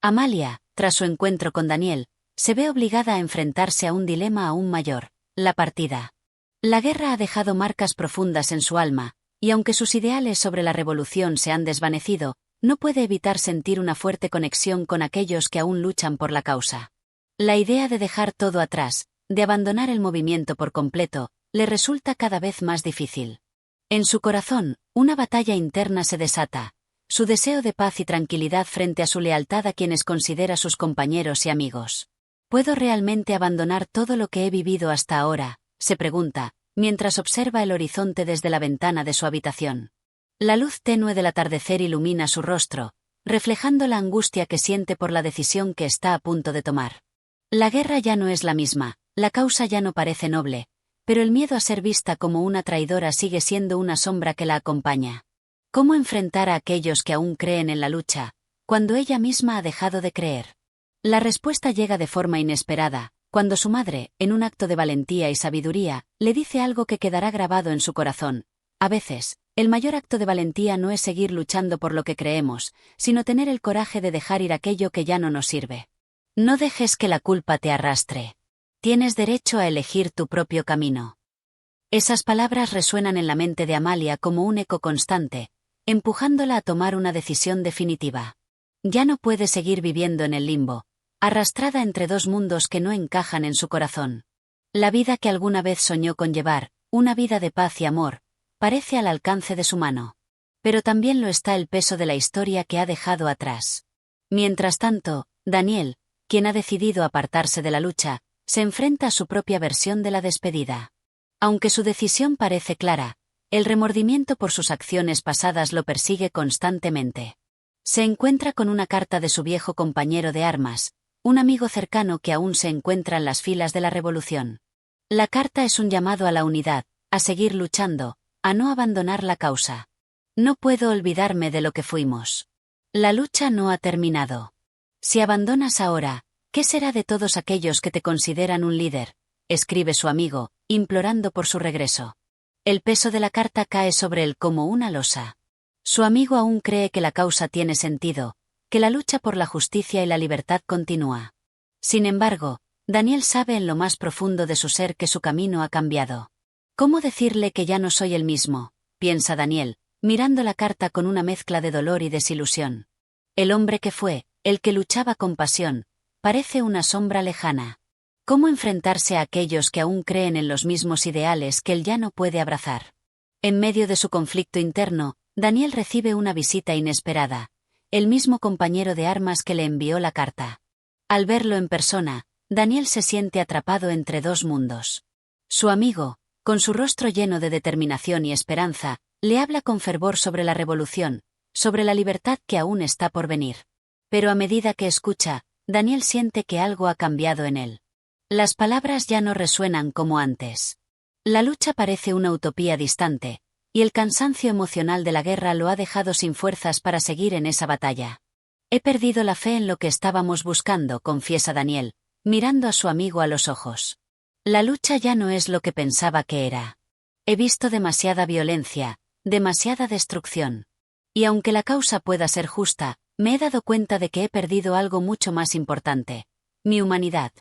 Amalia, tras su encuentro con Daniel, se ve obligada a enfrentarse a un dilema aún mayor: la partida. La guerra ha dejado marcas profundas en su alma, y aunque sus ideales sobre la revolución se han desvanecido, no puede evitar sentir una fuerte conexión con aquellos que aún luchan por la causa. La idea de dejar todo atrás, de abandonar el movimiento por completo, le resulta cada vez más difícil. En su corazón, una batalla interna se desata, su deseo de paz y tranquilidad frente a su lealtad a quienes considera sus compañeros y amigos. ¿Puedo realmente abandonar todo lo que he vivido hasta ahora?, se pregunta, mientras observa el horizonte desde la ventana de su habitación. La luz tenue del atardecer ilumina su rostro, reflejando la angustia que siente por la decisión que está a punto de tomar. La guerra ya no es la misma, la causa ya no parece noble, pero el miedo a ser vista como una traidora sigue siendo una sombra que la acompaña. ¿Cómo enfrentar a aquellos que aún creen en la lucha, cuando ella misma ha dejado de creer? La respuesta llega de forma inesperada, cuando su madre, en un acto de valentía y sabiduría, le dice algo que quedará grabado en su corazón. A veces, el mayor acto de valentía no es seguir luchando por lo que creemos, sino tener el coraje de dejar ir aquello que ya no nos sirve. No dejes que la culpa te arrastre. Tienes derecho a elegir tu propio camino. Esas palabras resuenan en la mente de Amalia como un eco constante, empujándola a tomar una decisión definitiva. Ya no puede seguir viviendo en el limbo, arrastrada entre dos mundos que no encajan en su corazón. La vida que alguna vez soñó con llevar, una vida de paz y amor, parece al alcance de su mano. Pero también lo está el peso de la historia que ha dejado atrás. Mientras tanto, Daniel, quien ha decidido apartarse de la lucha, se enfrenta a su propia versión de la despedida. Aunque su decisión parece clara, el remordimiento por sus acciones pasadas lo persigue constantemente. Se encuentra con una carta de su viejo compañero de armas, un amigo cercano que aún se encuentra en las filas de la revolución. La carta es un llamado a la unidad, a seguir luchando, a no abandonar la causa. No puedo olvidarme de lo que fuimos. La lucha no ha terminado. Si abandonas ahora, ¿qué será de todos aquellos que te consideran un líder?, escribe su amigo, implorando por su regreso. El peso de la carta cae sobre él como una losa. Su amigo aún cree que la causa tiene sentido, que la lucha por la justicia y la libertad continúa. Sin embargo, Daniel sabe en lo más profundo de su ser que su camino ha cambiado. ¿Cómo decirle que ya no soy el mismo?, piensa Daniel, mirando la carta con una mezcla de dolor y desilusión. El hombre que fue, el que luchaba con pasión, parece una sombra lejana. ¿Cómo enfrentarse a aquellos que aún creen en los mismos ideales que él ya no puede abrazar? En medio de su conflicto interno, Daniel recibe una visita inesperada, el mismo compañero de armas que le envió la carta. Al verlo en persona, Daniel se siente atrapado entre dos mundos. Su amigo, con su rostro lleno de determinación y esperanza, le habla con fervor sobre la revolución, sobre la libertad que aún está por venir. Pero a medida que escucha, Daniel siente que algo ha cambiado en él. Las palabras ya no resuenan como antes. La lucha parece una utopía distante, y el cansancio emocional de la guerra lo ha dejado sin fuerzas para seguir en esa batalla. He perdido la fe en lo que estábamos buscando, confiesa Daniel, mirando a su amigo a los ojos. La lucha ya no es lo que pensaba que era. He visto demasiada violencia, demasiada destrucción. Y aunque la causa pueda ser justa, me he dado cuenta de que he perdido algo mucho más importante: mi humanidad.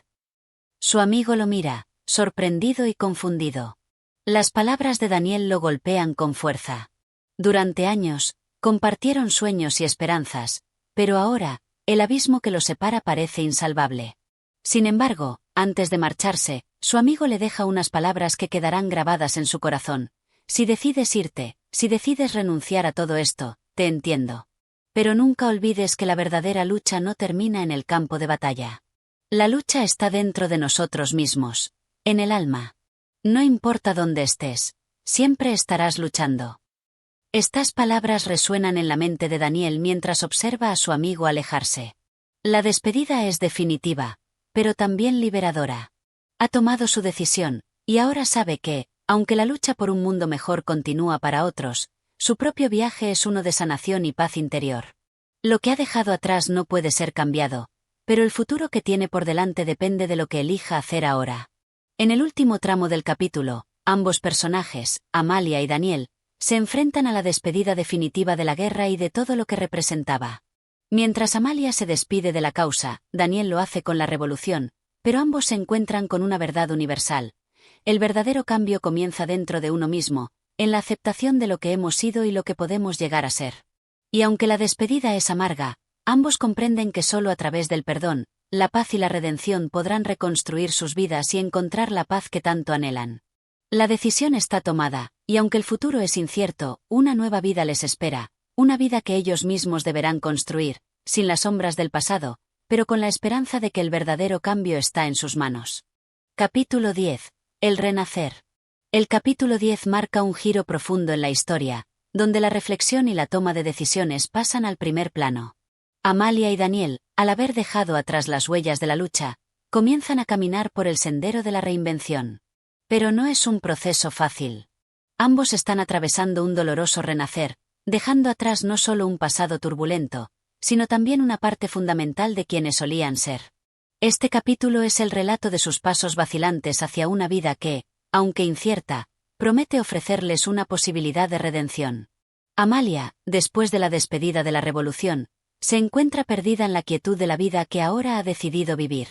Su amigo lo mira, sorprendido y confundido. Las palabras de Daniel lo golpean con fuerza. Durante años, compartieron sueños y esperanzas, pero ahora, el abismo que los separa parece insalvable. Sin embargo, antes de marcharse, su amigo le deja unas palabras que quedarán grabadas en su corazón. Si decides irte, si decides renunciar a todo esto, te entiendo. Pero nunca olvides que la verdadera lucha no termina en el campo de batalla. La lucha está dentro de nosotros mismos, en el alma. No importa dónde estés, siempre estarás luchando. Estas palabras resuenan en la mente de Daniel mientras observa a su amigo alejarse. La despedida es definitiva, pero también liberadora. Ha tomado su decisión, y ahora sabe que, aunque la lucha por un mundo mejor continúa para otros, su propio viaje es uno de sanación y paz interior. Lo que ha dejado atrás no puede ser cambiado, pero el futuro que tiene por delante depende de lo que elija hacer ahora. En el último tramo del capítulo, ambos personajes, Amalia y Daniel, se enfrentan a la despedida definitiva de la guerra y de todo lo que representaba. Mientras Amalia se despide de la causa, Daniel lo hace con la revolución, pero ambos se encuentran con una verdad universal. El verdadero cambio comienza dentro de uno mismo, en la aceptación de lo que hemos sido y lo que podemos llegar a ser. Y aunque la despedida es amarga, ambos comprenden que solo a través del perdón, la paz y la redención podrán reconstruir sus vidas y encontrar la paz que tanto anhelan. La decisión está tomada, y aunque el futuro es incierto, una nueva vida les espera, una vida que ellos mismos deberán construir, sin las sombras del pasado, pero con la esperanza de que el verdadero cambio está en sus manos. Capítulo 10. El renacer. El capítulo 10 marca un giro profundo en la historia, donde la reflexión y la toma de decisiones pasan al primer plano. Amalia y Daniel, al haber dejado atrás las huellas de la lucha, comienzan a caminar por el sendero de la reinvención. Pero no es un proceso fácil. Ambos están atravesando un doloroso renacer, dejando atrás no solo un pasado turbulento, sino también una parte fundamental de quienes solían ser. Este capítulo es el relato de sus pasos vacilantes hacia una vida que, aunque incierta, promete ofrecerles una posibilidad de redención. Amalia, después de la despedida de la revolución, se encuentra perdida en la quietud de la vida que ahora ha decidido vivir.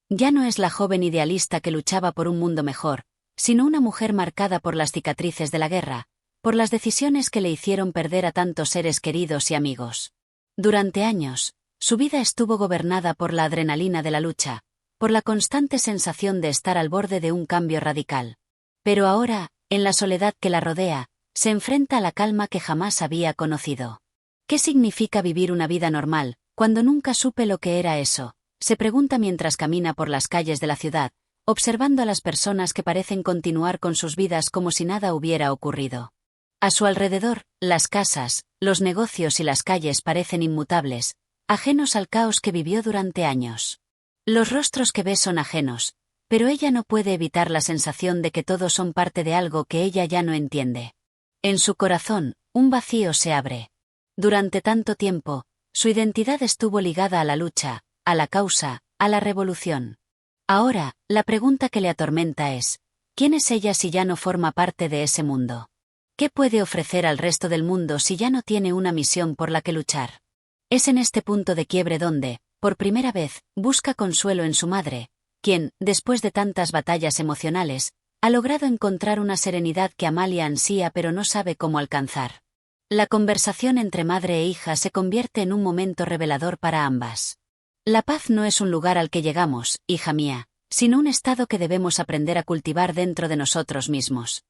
Ya no es la joven idealista que luchaba por un mundo mejor, sino una mujer marcada por las cicatrices de la guerra, por las decisiones que le hicieron perder a tantos seres queridos y amigos. Durante años, su vida estuvo gobernada por la adrenalina de la lucha, por la constante sensación de estar al borde de un cambio radical. Pero ahora, en la soledad que la rodea, se enfrenta a la calma que jamás había conocido. ¿Qué significa vivir una vida normal, cuando nunca supe lo que era eso? Se pregunta mientras camina por las calles de la ciudad, observando a las personas que parecen continuar con sus vidas como si nada hubiera ocurrido. A su alrededor, las casas, los negocios y las calles parecen inmutables, ajenos al caos que vivió durante años. Los rostros que ve son ajenos, pero ella no puede evitar la sensación de que todos son parte de algo que ella ya no entiende. En su corazón, un vacío se abre. Durante tanto tiempo, su identidad estuvo ligada a la lucha, a la causa, a la revolución. Ahora, la pregunta que le atormenta es, ¿quién es ella si ya no forma parte de ese mundo? ¿Qué puede ofrecer al resto del mundo si ya no tiene una misión por la que luchar? Es en este punto de quiebre donde, por primera vez, busca consuelo en su madre, quien, después de tantas batallas emocionales, ha logrado encontrar una serenidad que Amalia ansía pero no sabe cómo alcanzar. La conversación entre madre e hija se convierte en un momento revelador para ambas. La paz no es un lugar al que llegamos, hija mía, sino un estado que debemos aprender a cultivar dentro de nosotros mismos.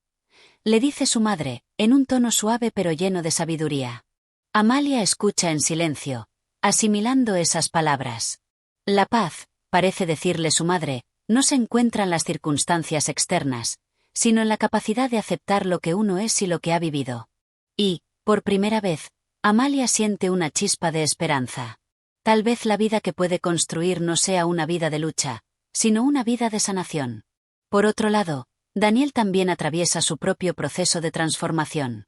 Le dice su madre, en un tono suave pero lleno de sabiduría. Amalia escucha en silencio, asimilando esas palabras. La paz, parece decirle su madre, no se encuentra en las circunstancias externas, sino en la capacidad de aceptar lo que uno es y lo que ha vivido. Y, por primera vez, Amalia siente una chispa de esperanza. Tal vez la vida que puede construir no sea una vida de lucha, sino una vida de sanación. Por otro lado, Daniel también atraviesa su propio proceso de transformación.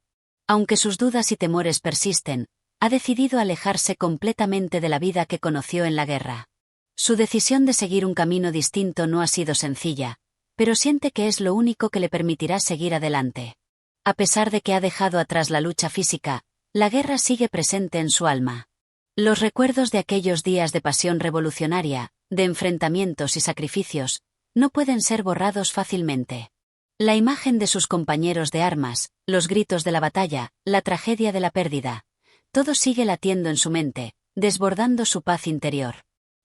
Aunque sus dudas y temores persisten, ha decidido alejarse completamente de la vida que conoció en la guerra. Su decisión de seguir un camino distinto no ha sido sencilla, pero siente que es lo único que le permitirá seguir adelante. A pesar de que ha dejado atrás la lucha física, la guerra sigue presente en su alma. Los recuerdos de aquellos días de pasión revolucionaria, de enfrentamientos y sacrificios, no pueden ser borrados fácilmente. La imagen de sus compañeros de armas, los gritos de la batalla, la tragedia de la pérdida, todo sigue latiendo en su mente, desbordando su paz interior.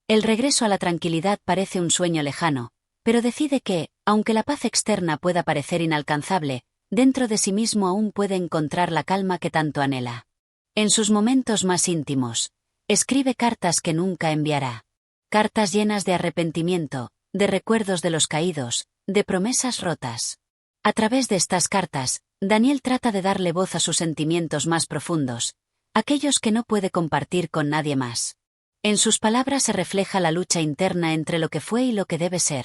El regreso a la tranquilidad parece un sueño lejano, pero decide que, aunque la paz externa pueda parecer inalcanzable, dentro de sí mismo aún puede encontrar la calma que tanto anhela. En sus momentos más íntimos, escribe cartas que nunca enviará. Cartas llenas de arrepentimiento, de recuerdos de los caídos, de promesas rotas. A través de estas cartas, Daniel trata de darle voz a sus sentimientos más profundos, aquellos que no puede compartir con nadie más. En sus palabras se refleja la lucha interna entre lo que fue y lo que debe ser.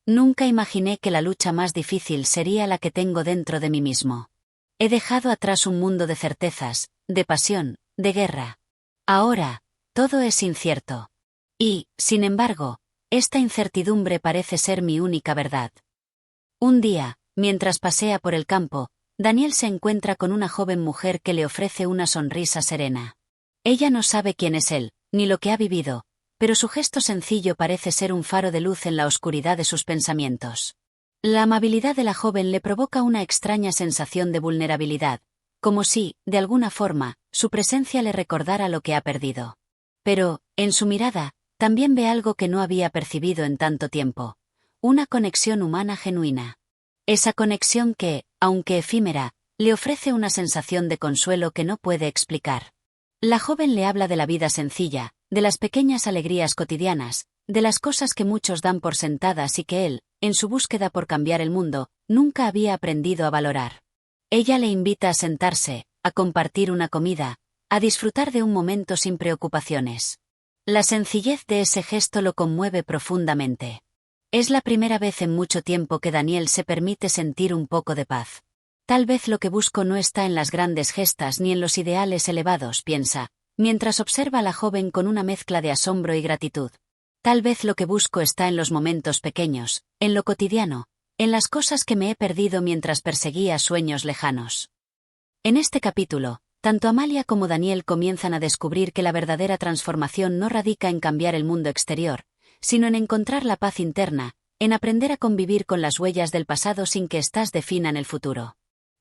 Nunca imaginé que la lucha más difícil sería la que tengo dentro de mí mismo. He dejado atrás un mundo de certezas, de pasión, de guerra. Ahora, todo es incierto. Y, sin embargo, esta incertidumbre parece ser mi única verdad. Un día, mientras pasea por el campo, Daniel se encuentra con una joven mujer que le ofrece una sonrisa serena. Ella no sabe quién es él, ni lo que ha vivido, pero su gesto sencillo parece ser un faro de luz en la oscuridad de sus pensamientos. La amabilidad de la joven le provoca una extraña sensación de vulnerabilidad, como si, de alguna forma, su presencia le recordara lo que ha perdido. Pero, en su mirada, también ve algo que no había percibido en tanto tiempo: una conexión humana genuina. Esa conexión que, aunque efímera, le ofrece una sensación de consuelo que no puede explicar. La joven le habla de la vida sencilla, de las pequeñas alegrías cotidianas, de las cosas que muchos dan por sentadas y que él, en su búsqueda por cambiar el mundo, nunca había aprendido a valorar. Ella le invita a sentarse, a compartir una comida, a disfrutar de un momento sin preocupaciones. La sencillez de ese gesto lo conmueve profundamente. Es la primera vez en mucho tiempo que Daniel se permite sentir un poco de paz. Tal vez lo que busco no está en las grandes gestas ni en los ideales elevados, piensa, mientras observa a la joven con una mezcla de asombro y gratitud. Tal vez lo que busco está en los momentos pequeños, en lo cotidiano, en las cosas que me he perdido mientras perseguía sueños lejanos. En este capítulo, tanto Amalia como Daniel comienzan a descubrir que la verdadera transformación no radica en cambiar el mundo exterior, sino en encontrar la paz interna, en aprender a convivir con las huellas del pasado sin que éstas definan el futuro.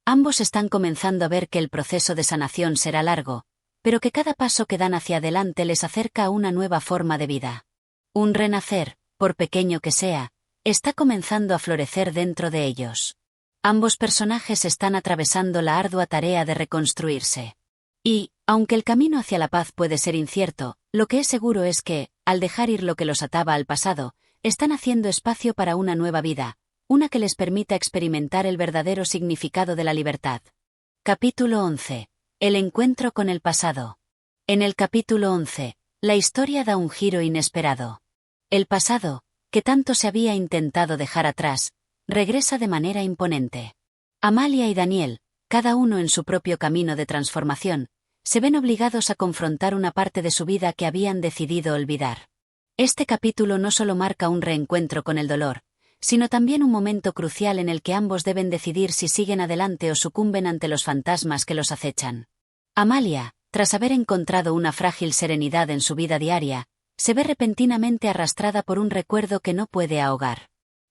Ambos están comenzando a ver que el proceso de sanación será largo, pero que cada paso que dan hacia adelante les acerca a una nueva forma de vida. Un renacer, por pequeño que sea, está comenzando a florecer dentro de ellos. Ambos personajes están atravesando la ardua tarea de reconstruirse. Y, aunque el camino hacia la paz puede ser incierto, lo que es seguro es que, al dejar ir lo que los ataba al pasado, están haciendo espacio para una nueva vida, una que les permita experimentar el verdadero significado de la libertad. Capítulo 11. El encuentro con el pasado. En el capítulo 11, la historia da un giro inesperado. El pasado, que tanto se había intentado dejar atrás, regresa de manera imponente. Amalia y Daniel, cada uno en su propio camino de transformación, se ven obligados a confrontar una parte de su vida que habían decidido olvidar. Este capítulo no solo marca un reencuentro con el dolor, sino también un momento crucial en el que ambos deben decidir si siguen adelante o sucumben ante los fantasmas que los acechan. Amalia, tras haber encontrado una frágil serenidad en su vida diaria, se ve repentinamente arrastrada por un recuerdo que no puede ahogar.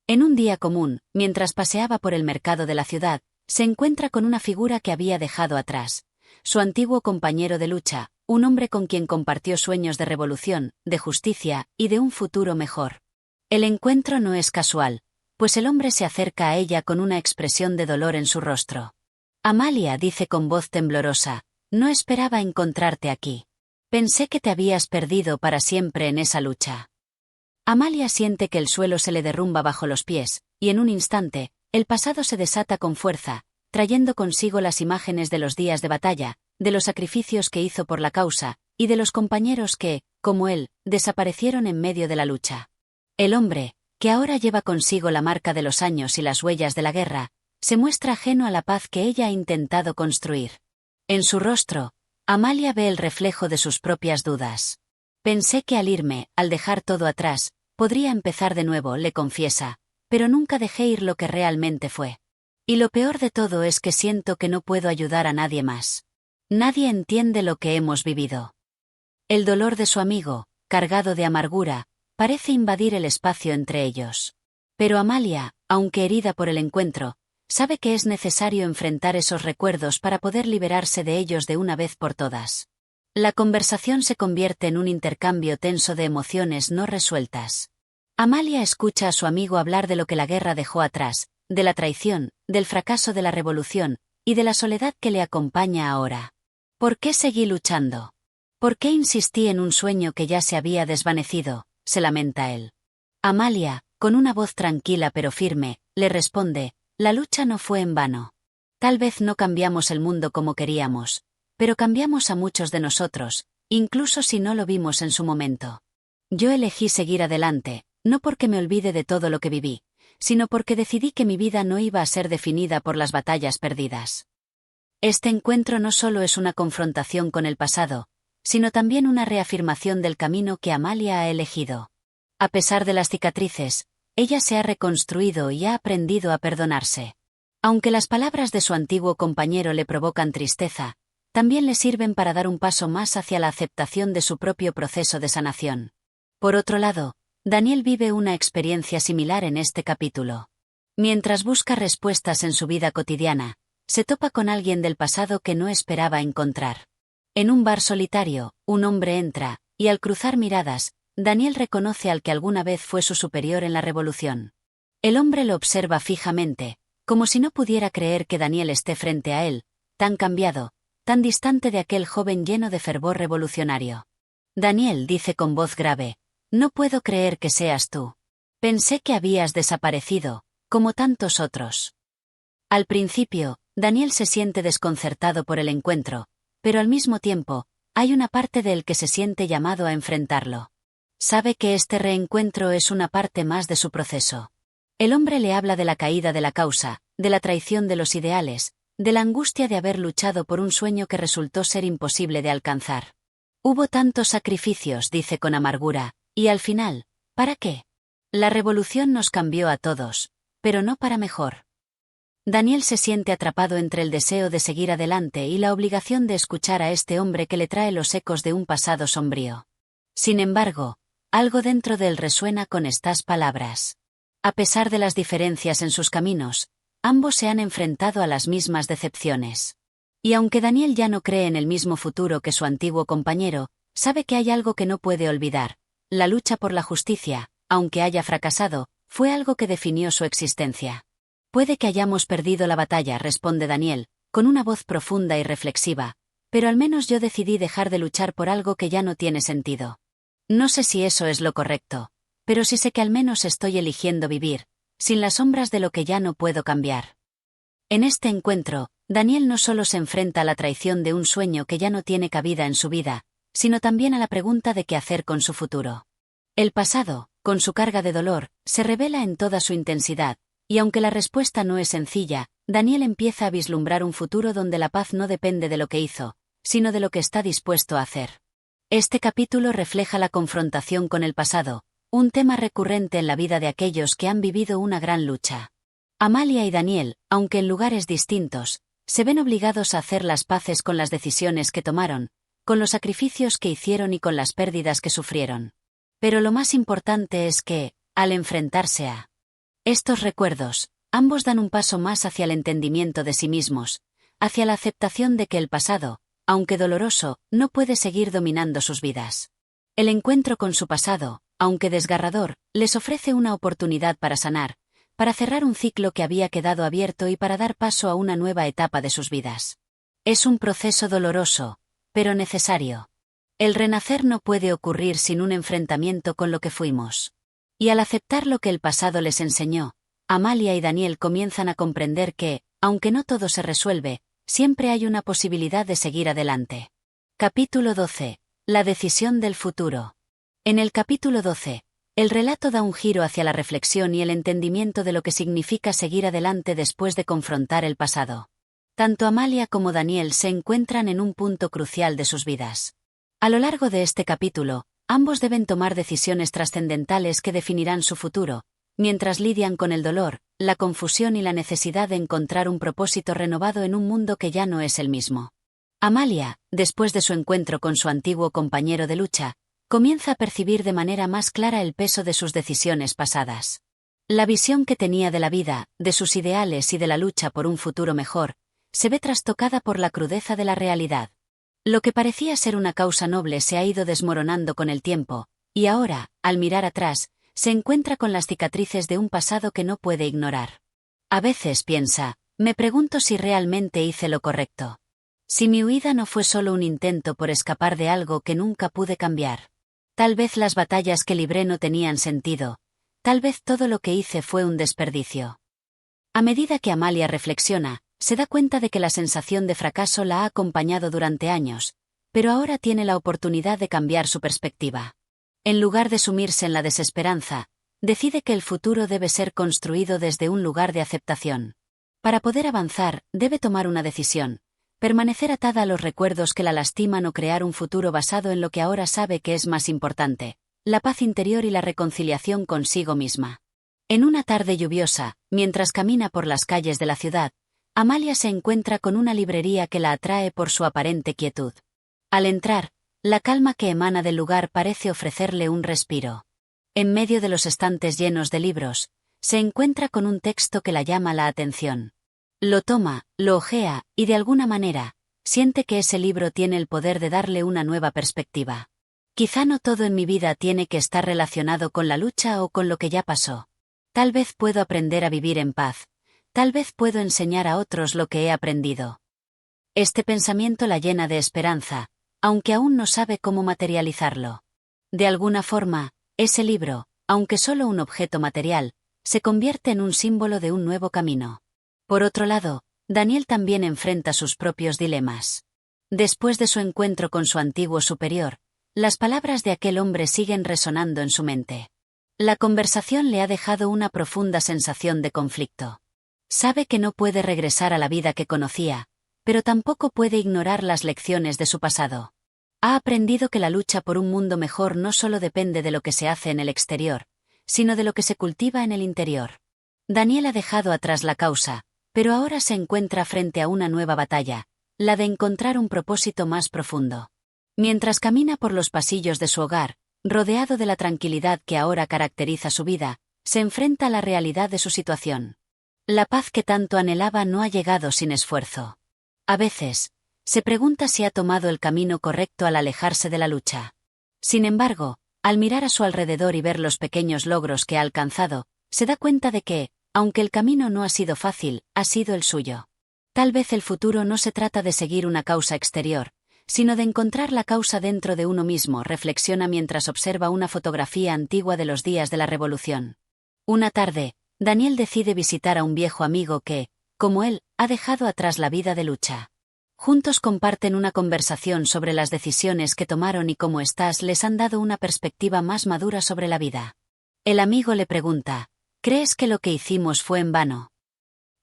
En un día común, mientras paseaba por el mercado de la ciudad, se encuentra con una figura que había dejado atrás. Su antiguo compañero de lucha, un hombre con quien compartió sueños de revolución, de justicia y de un futuro mejor. El encuentro no es casual, pues el hombre se acerca a ella con una expresión de dolor en su rostro. Amalia dice con voz temblorosa, no esperaba encontrarte aquí. Pensé que te habías perdido para siempre en esa lucha. Amalia siente que el suelo se le derrumba bajo los pies, y en un instante, el pasado se desata con fuerza, trayendo consigo las imágenes de los días de batalla, de los sacrificios que hizo por la causa, y de los compañeros que, como él, desaparecieron en medio de la lucha. El hombre, que ahora lleva consigo la marca de los años y las huellas de la guerra, se muestra ajeno a la paz que ella ha intentado construir. En su rostro, Amalia ve el reflejo de sus propias dudas. Pensé que al irme, al dejar todo atrás, podría empezar de nuevo, le confiesa, pero nunca dejé ir lo que realmente fue. Y lo peor de todo es que siento que no puedo ayudar a nadie más. Nadie entiende lo que hemos vivido. El dolor de su amigo, cargado de amargura, parece invadir el espacio entre ellos. Pero Amalia, aunque herida por el encuentro, sabe que es necesario enfrentar esos recuerdos para poder liberarse de ellos de una vez por todas. La conversación se convierte en un intercambio tenso de emociones no resueltas. Amalia escucha a su amigo hablar de lo que la guerra dejó atrás, de la traición, del fracaso de la revolución, y de la soledad que le acompaña ahora. ¿Por qué seguí luchando? ¿Por qué insistí en un sueño que ya se había desvanecido?, se lamenta él. Amalia, con una voz tranquila pero firme, le responde, la lucha no fue en vano. Tal vez no cambiamos el mundo como queríamos, pero cambiamos a muchos de nosotros, incluso si no lo vimos en su momento. Yo elegí seguir adelante, no porque me olvide de todo lo que viví, sino porque decidí que mi vida no iba a ser definida por las batallas perdidas. Este encuentro no solo es una confrontación con el pasado, sino también una reafirmación del camino que Amalia ha elegido. A pesar de las cicatrices, ella se ha reconstruido y ha aprendido a perdonarse. Aunque las palabras de su antiguo compañero le provocan tristeza, también le sirven para dar un paso más hacia la aceptación de su propio proceso de sanación. Por otro lado, Daniel vive una experiencia similar en este capítulo. Mientras busca respuestas en su vida cotidiana, se topa con alguien del pasado que no esperaba encontrar. En un bar solitario, un hombre entra, y al cruzar miradas, Daniel reconoce al que alguna vez fue su superior en la revolución. El hombre lo observa fijamente, como si no pudiera creer que Daniel esté frente a él, tan cambiado, tan distante de aquel joven lleno de fervor revolucionario. Daniel dice con voz grave, No puedo creer que seas tú. Pensé que habías desaparecido, como tantos otros. Al principio, Daniel se siente desconcertado por el encuentro, pero al mismo tiempo, hay una parte de él que se siente llamado a enfrentarlo. Sabe que este reencuentro es una parte más de su proceso. El hombre le habla de la caída de la causa, de la traición de los ideales, de la angustia de haber luchado por un sueño que resultó ser imposible de alcanzar. Hubo tantos sacrificios, dice con amargura, y al final, ¿para qué? La revolución nos cambió a todos, pero no para mejor. Daniel se siente atrapado entre el deseo de seguir adelante y la obligación de escuchar a este hombre que le trae los ecos de un pasado sombrío. Sin embargo, algo dentro de él resuena con estas palabras. A pesar de las diferencias en sus caminos, ambos se han enfrentado a las mismas decepciones. Y aunque Daniel ya no cree en el mismo futuro que su antiguo compañero, sabe que hay algo que no puede olvidar. La lucha por la justicia, aunque haya fracasado, fue algo que definió su existencia. Puede que hayamos perdido la batalla, responde Daniel, con una voz profunda y reflexiva, pero al menos yo decidí dejar de luchar por algo que ya no tiene sentido. No sé si eso es lo correcto, pero sí sé que al menos estoy eligiendo vivir, sin las sombras de lo que ya no puedo cambiar. En este encuentro, Daniel no solo se enfrenta a la traición de un sueño que ya no tiene cabida en su vida, sino también a la pregunta de qué hacer con su futuro. El pasado, con su carga de dolor, se revela en toda su intensidad, y aunque la respuesta no es sencilla, Daniel empieza a vislumbrar un futuro donde la paz no depende de lo que hizo, sino de lo que está dispuesto a hacer. Este capítulo refleja la confrontación con el pasado, un tema recurrente en la vida de aquellos que han vivido una gran lucha. Amalia y Daniel, aunque en lugares distintos, se ven obligados a hacer las paces con las decisiones que tomaron, con los sacrificios que hicieron y con las pérdidas que sufrieron. Pero lo más importante es que, al enfrentarse a estos recuerdos, ambos dan un paso más hacia el entendimiento de sí mismos, hacia la aceptación de que el pasado, aunque doloroso, no puede seguir dominando sus vidas. El encuentro con su pasado, aunque desgarrador, les ofrece una oportunidad para sanar, para cerrar un ciclo que había quedado abierto y para dar paso a una nueva etapa de sus vidas. Es un proceso doloroso, pero necesario. El renacer no puede ocurrir sin un enfrentamiento con lo que fuimos. Y al aceptar lo que el pasado les enseñó, Amalia y Daniel comienzan a comprender que, aunque no todo se resuelve, siempre hay una posibilidad de seguir adelante. Capítulo 12. La decisión del futuro. En el capítulo 12, el relato da un giro hacia la reflexión y el entendimiento de lo que significa seguir adelante después de confrontar el pasado. Tanto Amalia como Daniel se encuentran en un punto crucial de sus vidas. A lo largo de este capítulo, ambos deben tomar decisiones trascendentales que definirán su futuro, mientras lidian con el dolor, la confusión y la necesidad de encontrar un propósito renovado en un mundo que ya no es el mismo. Amalia, después de su encuentro con su antiguo compañero de lucha, comienza a percibir de manera más clara el peso de sus decisiones pasadas. La visión que tenía de la vida, de sus ideales y de la lucha por un futuro mejor, se ve trastocada por la crudeza de la realidad. Lo que parecía ser una causa noble se ha ido desmoronando con el tiempo, y ahora, al mirar atrás, se encuentra con las cicatrices de un pasado que no puede ignorar. A veces piensa, me pregunto si realmente hice lo correcto. Si mi huida no fue solo un intento por escapar de algo que nunca pude cambiar. Tal vez las batallas que libré no tenían sentido, tal vez todo lo que hice fue un desperdicio. A medida que Amalia reflexiona, se da cuenta de que la sensación de fracaso la ha acompañado durante años, pero ahora tiene la oportunidad de cambiar su perspectiva. En lugar de sumirse en la desesperanza, decide que el futuro debe ser construido desde un lugar de aceptación. Para poder avanzar, debe tomar una decisión: permanecer atada a los recuerdos que la lastiman o crear un futuro basado en lo que ahora sabe que es más importante: la paz interior y la reconciliación consigo misma. En una tarde lluviosa, mientras camina por las calles de la ciudad, Amalia se encuentra con una librería que la atrae por su aparente quietud. Al entrar, la calma que emana del lugar parece ofrecerle un respiro. En medio de los estantes llenos de libros, se encuentra con un texto que la llama la atención. Lo toma, lo hojea, y de alguna manera, siente que ese libro tiene el poder de darle una nueva perspectiva. Quizá no todo en mi vida tiene que estar relacionado con la lucha o con lo que ya pasó. Tal vez puedo aprender a vivir en paz. Tal vez puedo enseñar a otros lo que he aprendido. Este pensamiento la llena de esperanza, aunque aún no sabe cómo materializarlo. De alguna forma, ese libro, aunque solo un objeto material, se convierte en un símbolo de un nuevo camino. Por otro lado, Daniel también enfrenta sus propios dilemas. Después de su encuentro con su antiguo superior, las palabras de aquel hombre siguen resonando en su mente. La conversación le ha dejado una profunda sensación de conflicto. Sabe que no puede regresar a la vida que conocía, pero tampoco puede ignorar las lecciones de su pasado. Ha aprendido que la lucha por un mundo mejor no solo depende de lo que se hace en el exterior, sino de lo que se cultiva en el interior. Daniel ha dejado atrás la causa, pero ahora se encuentra frente a una nueva batalla, la de encontrar un propósito más profundo. Mientras camina por los pasillos de su hogar, rodeado de la tranquilidad que ahora caracteriza su vida, se enfrenta a la realidad de su situación. La paz que tanto anhelaba no ha llegado sin esfuerzo. A veces, se pregunta si ha tomado el camino correcto al alejarse de la lucha. Sin embargo, al mirar a su alrededor y ver los pequeños logros que ha alcanzado, se da cuenta de que, aunque el camino no ha sido fácil, ha sido el suyo. Tal vez el futuro no se trata de seguir una causa exterior, sino de encontrar la causa dentro de uno mismo, reflexiona mientras observa una fotografía antigua de los días de la Revolución. Una tarde, Daniel decide visitar a un viejo amigo que, como él, ha dejado atrás la vida de lucha. Juntos comparten una conversación sobre las decisiones que tomaron y cómo éstas les han dado una perspectiva más madura sobre la vida. El amigo le pregunta, ¿crees que lo que hicimos fue en vano?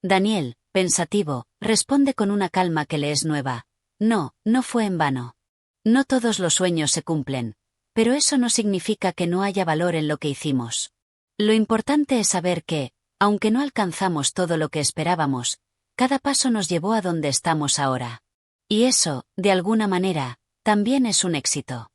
Daniel, pensativo, responde con una calma que le es nueva. No, no fue en vano. No todos los sueños se cumplen, pero eso no significa que no haya valor en lo que hicimos. Lo importante es saber que, aunque no alcanzamos todo lo que esperábamos, cada paso nos llevó a donde estamos ahora. Y eso, de alguna manera, también es un éxito.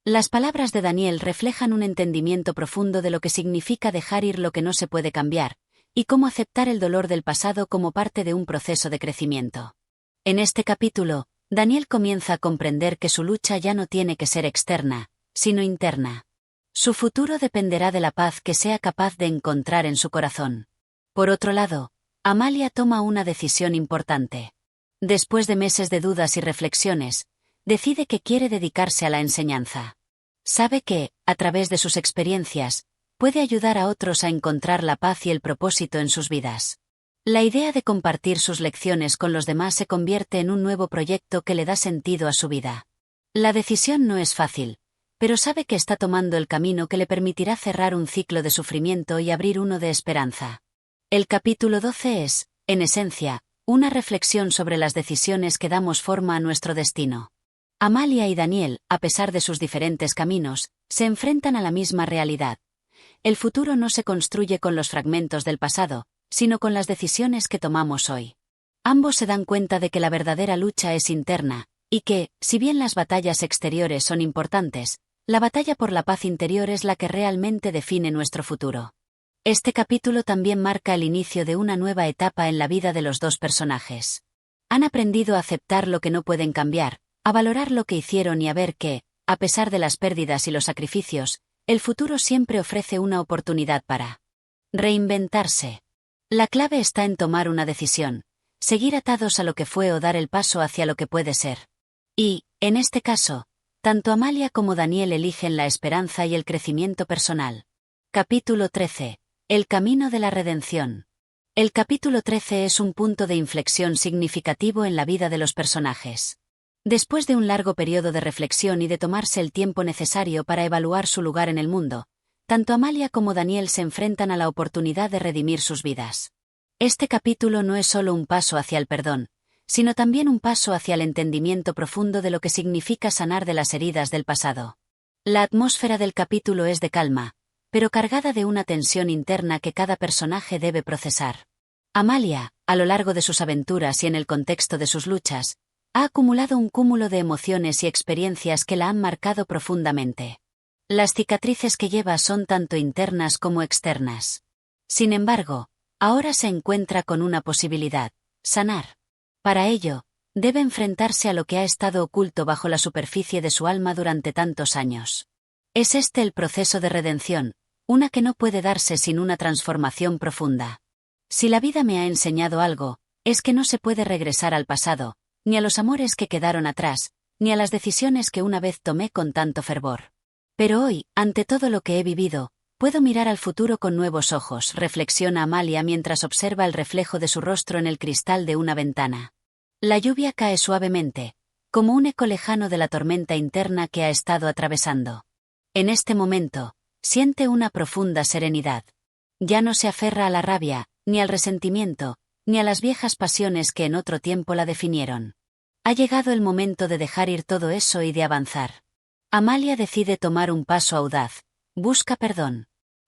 Las palabras de Daniel reflejan un entendimiento profundo de lo que significa dejar ir lo que no se puede cambiar, y cómo aceptar el dolor del pasado como parte de un proceso de crecimiento. En este capítulo, Daniel comienza a comprender que su lucha ya no tiene que ser externa, sino interna. Su futuro dependerá de la paz que sea capaz de encontrar en su corazón. Por otro lado, Amalia toma una decisión importante. Después de meses de dudas y reflexiones, decide que quiere dedicarse a la enseñanza. Sabe que, a través de sus experiencias, puede ayudar a otros a encontrar la paz y el propósito en sus vidas. La idea de compartir sus lecciones con los demás se convierte en un nuevo proyecto que le da sentido a su vida. La decisión no es fácil, pero sabe que está tomando el camino que le permitirá cerrar un ciclo de sufrimiento y abrir uno de esperanza. El capítulo 12 es, en esencia, una reflexión sobre las decisiones que damos forma a nuestro destino. Amalia y Daniel, a pesar de sus diferentes caminos, se enfrentan a la misma realidad. El futuro no se construye con los fragmentos del pasado, sino con las decisiones que tomamos hoy. Ambos se dan cuenta de que la verdadera lucha es interna, y que, si bien las batallas exteriores son importantes, la batalla por la paz interior es la que realmente define nuestro futuro. Este capítulo también marca el inicio de una nueva etapa en la vida de los dos personajes. Han aprendido a aceptar lo que no pueden cambiar, a valorar lo que hicieron y a ver que, a pesar de las pérdidas y los sacrificios, el futuro siempre ofrece una oportunidad para reinventarse. La clave está en tomar una decisión, seguir atados a lo que fue o dar el paso hacia lo que puede ser. Y, en este caso, tanto Amalia como Daniel eligen la esperanza y el crecimiento personal. Capítulo 13. El camino de la redención. El capítulo 13 es un punto de inflexión significativo en la vida de los personajes. Después de un largo periodo de reflexión y de tomarse el tiempo necesario para evaluar su lugar en el mundo, tanto Amalia como Daniel se enfrentan a la oportunidad de redimir sus vidas. Este capítulo no es solo un paso hacia el perdón, sino también un paso hacia el entendimiento profundo de lo que significa sanar de las heridas del pasado. La atmósfera del capítulo es de calma, pero cargada de una tensión interna que cada personaje debe procesar. Amalia, a lo largo de sus aventuras y en el contexto de sus luchas, ha acumulado un cúmulo de emociones y experiencias que la han marcado profundamente. Las cicatrices que lleva son tanto internas como externas. Sin embargo, ahora se encuentra con una posibilidad: sanar. Para ello, debe enfrentarse a lo que ha estado oculto bajo la superficie de su alma durante tantos años. Es este el proceso de redención, una que no puede darse sin una transformación profunda. Si la vida me ha enseñado algo, es que no se puede regresar al pasado, ni a los amores que quedaron atrás, ni a las decisiones que una vez tomé con tanto fervor. Pero hoy, ante todo lo que he vivido, puedo mirar al futuro con nuevos ojos, reflexiona Amalia mientras observa el reflejo de su rostro en el cristal de una ventana. La lluvia cae suavemente, como un eco lejano de la tormenta interna que ha estado atravesando. En este momento, siente una profunda serenidad. Ya no se aferra a la rabia, ni al resentimiento, ni a las viejas pasiones que en otro tiempo la definieron. Ha llegado el momento de dejar ir todo eso y de avanzar. Amalia decide tomar un paso audaz. Busca perdón.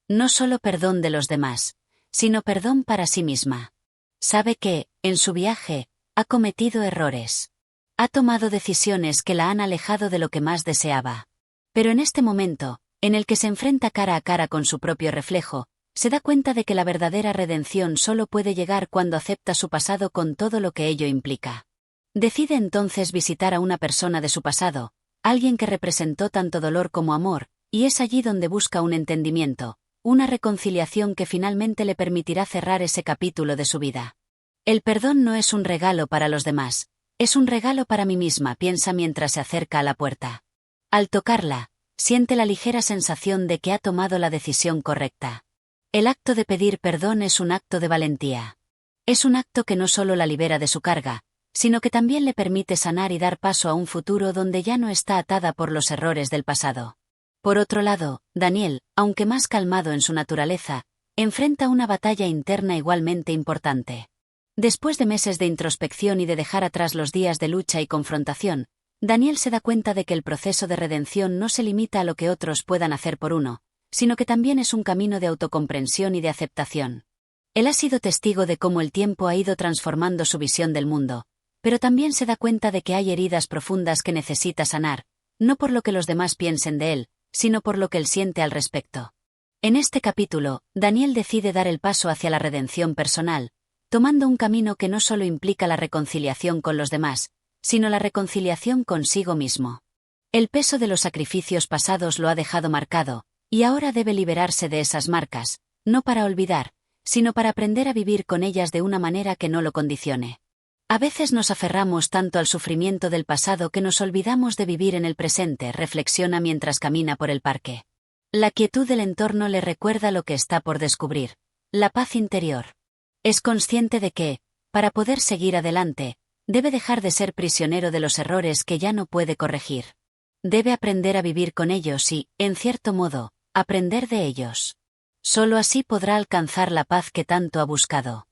No solo perdón de los demás, sino perdón para sí misma. Sabe que, en su viaje, ha cometido errores. Ha tomado decisiones que la han alejado de lo que más deseaba. Pero en este momento, en el que se enfrenta cara a cara con su propio reflejo, se da cuenta de que la verdadera redención solo puede llegar cuando acepta su pasado con todo lo que ello implica. Decide entonces visitar a una persona de su pasado, alguien que representó tanto dolor como amor, y es allí donde busca un entendimiento, una reconciliación que finalmente le permitirá cerrar ese capítulo de su vida. El perdón no es un regalo para los demás, es un regalo para mí misma, piensa mientras se acerca a la puerta. Al tocarla, siente la ligera sensación de que ha tomado la decisión correcta. El acto de pedir perdón es un acto de valentía. Es un acto que no solo la libera de su carga, sino que también le permite sanar y dar paso a un futuro donde ya no está atada por los errores del pasado. Por otro lado, Daniel, aunque más calmado en su naturaleza, enfrenta una batalla interna igualmente importante. Después de meses de introspección y de dejar atrás los días de lucha y confrontación, Daniel se da cuenta de que el proceso de redención no se limita a lo que otros puedan hacer por uno, sino que también es un camino de autocomprensión y de aceptación. Él ha sido testigo de cómo el tiempo ha ido transformando su visión del mundo, pero también se da cuenta de que hay heridas profundas que necesita sanar, no por lo que los demás piensen de él, sino por lo que él siente al respecto. En este capítulo, Daniel decide dar el paso hacia la redención personal, tomando un camino que no solo implica la reconciliación con los demás, sino la reconciliación consigo mismo. El peso de los sacrificios pasados lo ha dejado marcado, y ahora debe liberarse de esas marcas, no para olvidar, sino para aprender a vivir con ellas de una manera que no lo condicione. A veces nos aferramos tanto al sufrimiento del pasado que nos olvidamos de vivir en el presente, reflexiona mientras camina por el parque. La quietud del entorno le recuerda lo que está por descubrir, la paz interior. Es consciente de que, para poder seguir adelante, debe dejar de ser prisionero de los errores que ya no puede corregir. Debe aprender a vivir con ellos y, en cierto modo, aprender de ellos. Solo así podrá alcanzar la paz que tanto ha buscado.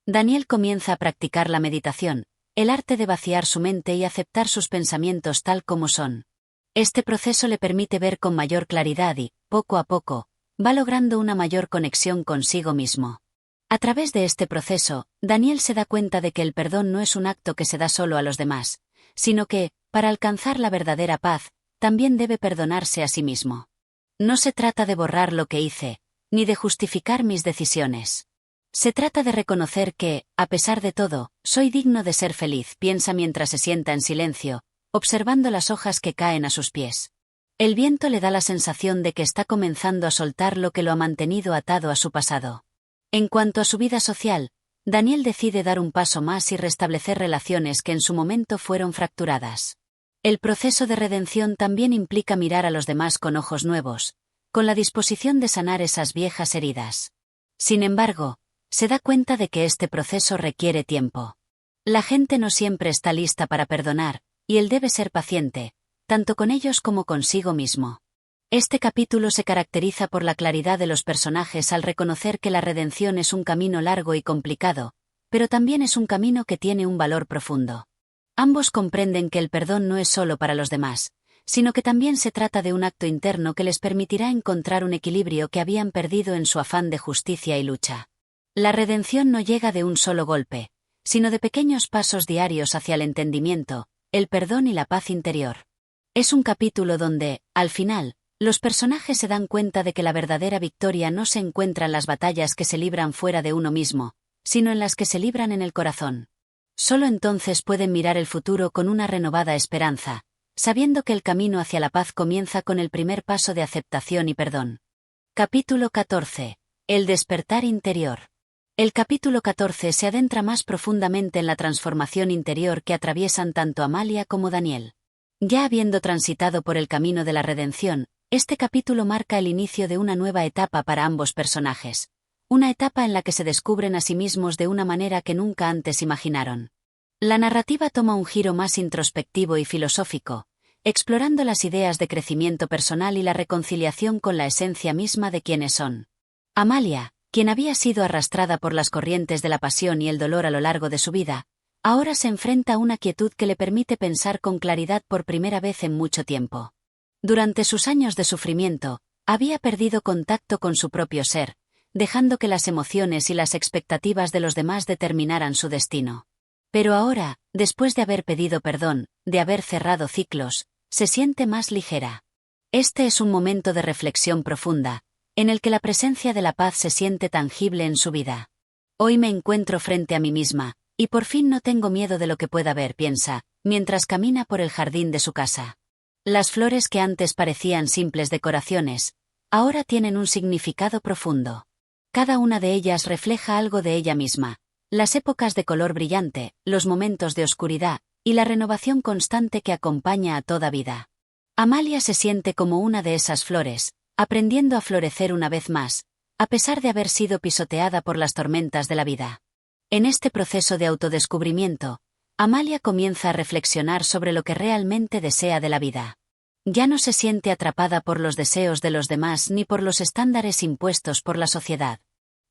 Daniel comienza a practicar la meditación, el arte de vaciar su mente y aceptar sus pensamientos tal como son. Este proceso le permite ver con mayor claridad y, poco a poco, va logrando una mayor conexión consigo mismo. A través de este proceso, Daniel se da cuenta de que el perdón no es un acto que se da solo a los demás, sino que, para alcanzar la verdadera paz, también debe perdonarse a sí mismo. No se trata de borrar lo que hice, ni de justificar mis decisiones. Se trata de reconocer que, a pesar de todo, soy digno de ser feliz, piensa mientras se sienta en silencio, observando las hojas que caen a sus pies. El viento le da la sensación de que está comenzando a soltar lo que lo ha mantenido atado a su pasado. En cuanto a su vida social, Daniel decide dar un paso más y restablecer relaciones que en su momento fueron fracturadas. El proceso de redención también implica mirar a los demás con ojos nuevos, con la disposición de sanar esas viejas heridas. Sin embargo, se da cuenta de que este proceso requiere tiempo. La gente no siempre está lista para perdonar, y él debe ser paciente, tanto con ellos como consigo mismo. Este capítulo se caracteriza por la claridad de los personajes al reconocer que la redención es un camino largo y complicado, pero también es un camino que tiene un valor profundo. Ambos comprenden que el perdón no es solo para los demás, sino que también se trata de un acto interno que les permitirá encontrar un equilibrio que habían perdido en su afán de justicia y lucha. La redención no llega de un solo golpe, sino de pequeños pasos diarios hacia el entendimiento, el perdón y la paz interior. Es un capítulo donde, al final, los personajes se dan cuenta de que la verdadera victoria no se encuentra en las batallas que se libran fuera de uno mismo, sino en las que se libran en el corazón. Solo entonces pueden mirar el futuro con una renovada esperanza, sabiendo que el camino hacia la paz comienza con el primer paso de aceptación y perdón. Capítulo 14. El despertar interior. El capítulo 14 se adentra más profundamente en la transformación interior que atraviesan tanto Amalia como Daniel. Ya habiendo transitado por el camino de la redención, este capítulo marca el inicio de una nueva etapa para ambos personajes. Una etapa en la que se descubren a sí mismos de una manera que nunca antes imaginaron. La narrativa toma un giro más introspectivo y filosófico, explorando las ideas de crecimiento personal y la reconciliación con la esencia misma de quienes son. Amalia, quien había sido arrastrada por las corrientes de la pasión y el dolor a lo largo de su vida, ahora se enfrenta a una quietud que le permite pensar con claridad por primera vez en mucho tiempo. Durante sus años de sufrimiento, había perdido contacto con su propio ser, dejando que las emociones y las expectativas de los demás determinaran su destino. Pero ahora, después de haber pedido perdón, de haber cerrado ciclos, se siente más ligera. Este es un momento de reflexión profunda, en el que la presencia de la paz se siente tangible en su vida. Hoy me encuentro frente a mí misma, y por fin no tengo miedo de lo que pueda haber, piensa, mientras camina por el jardín de su casa. Las flores que antes parecían simples decoraciones, ahora tienen un significado profundo. Cada una de ellas refleja algo de ella misma, las épocas de color brillante, los momentos de oscuridad, y la renovación constante que acompaña a toda vida. Amalia se siente como una de esas flores, aprendiendo a florecer una vez más, a pesar de haber sido pisoteada por las tormentas de la vida. En este proceso de autodescubrimiento, Amalia comienza a reflexionar sobre lo que realmente desea de la vida. Ya no se siente atrapada por los deseos de los demás ni por los estándares impuestos por la sociedad.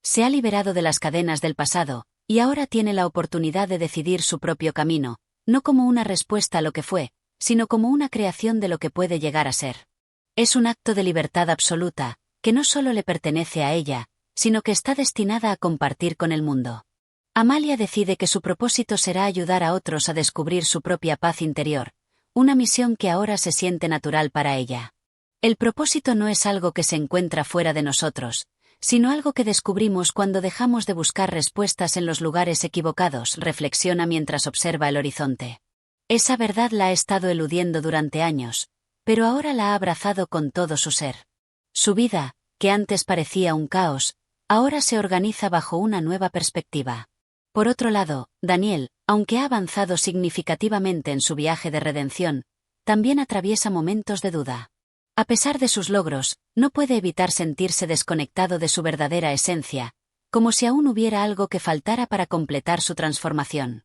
Se ha liberado de las cadenas del pasado, y ahora tiene la oportunidad de decidir su propio camino, no como una respuesta a lo que fue, sino como una creación de lo que puede llegar a ser. Es un acto de libertad absoluta, que no solo le pertenece a ella, sino que está destinada a compartir con el mundo. Amalia decide que su propósito será ayudar a otros a descubrir su propia paz interior, una misión que ahora se siente natural para ella. El propósito no es algo que se encuentra fuera de nosotros, sino algo que descubrimos cuando dejamos de buscar respuestas en los lugares equivocados, reflexiona mientras observa el horizonte. Esa verdad la ha estado eludiendo durante años, pero ahora la ha abrazado con todo su ser. Su vida, que antes parecía un caos, ahora se organiza bajo una nueva perspectiva. Por otro lado, Daniel, aunque ha avanzado significativamente en su viaje de redención, también atraviesa momentos de duda. A pesar de sus logros, no puede evitar sentirse desconectado de su verdadera esencia, como si aún hubiera algo que faltara para completar su transformación.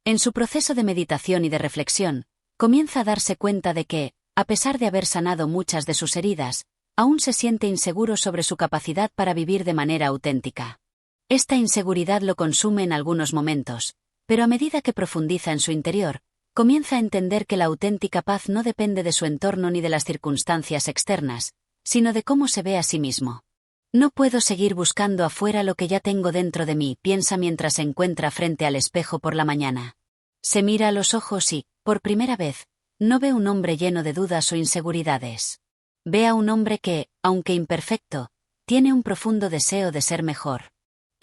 En su proceso de meditación y de reflexión, comienza a darse cuenta de que, a pesar de haber sanado muchas de sus heridas, aún se siente inseguro sobre su capacidad para vivir de manera auténtica. Esta inseguridad lo consume en algunos momentos, pero a medida que profundiza en su interior, comienza a entender que la auténtica paz no depende de su entorno ni de las circunstancias externas, sino de cómo se ve a sí mismo. No puedo seguir buscando afuera lo que ya tengo dentro de mí, piensa mientras se encuentra frente al espejo por la mañana. Se mira a los ojos y, por primera vez, no ve un hombre lleno de dudas o inseguridades. Ve a un hombre que, aunque imperfecto, tiene un profundo deseo de ser mejor.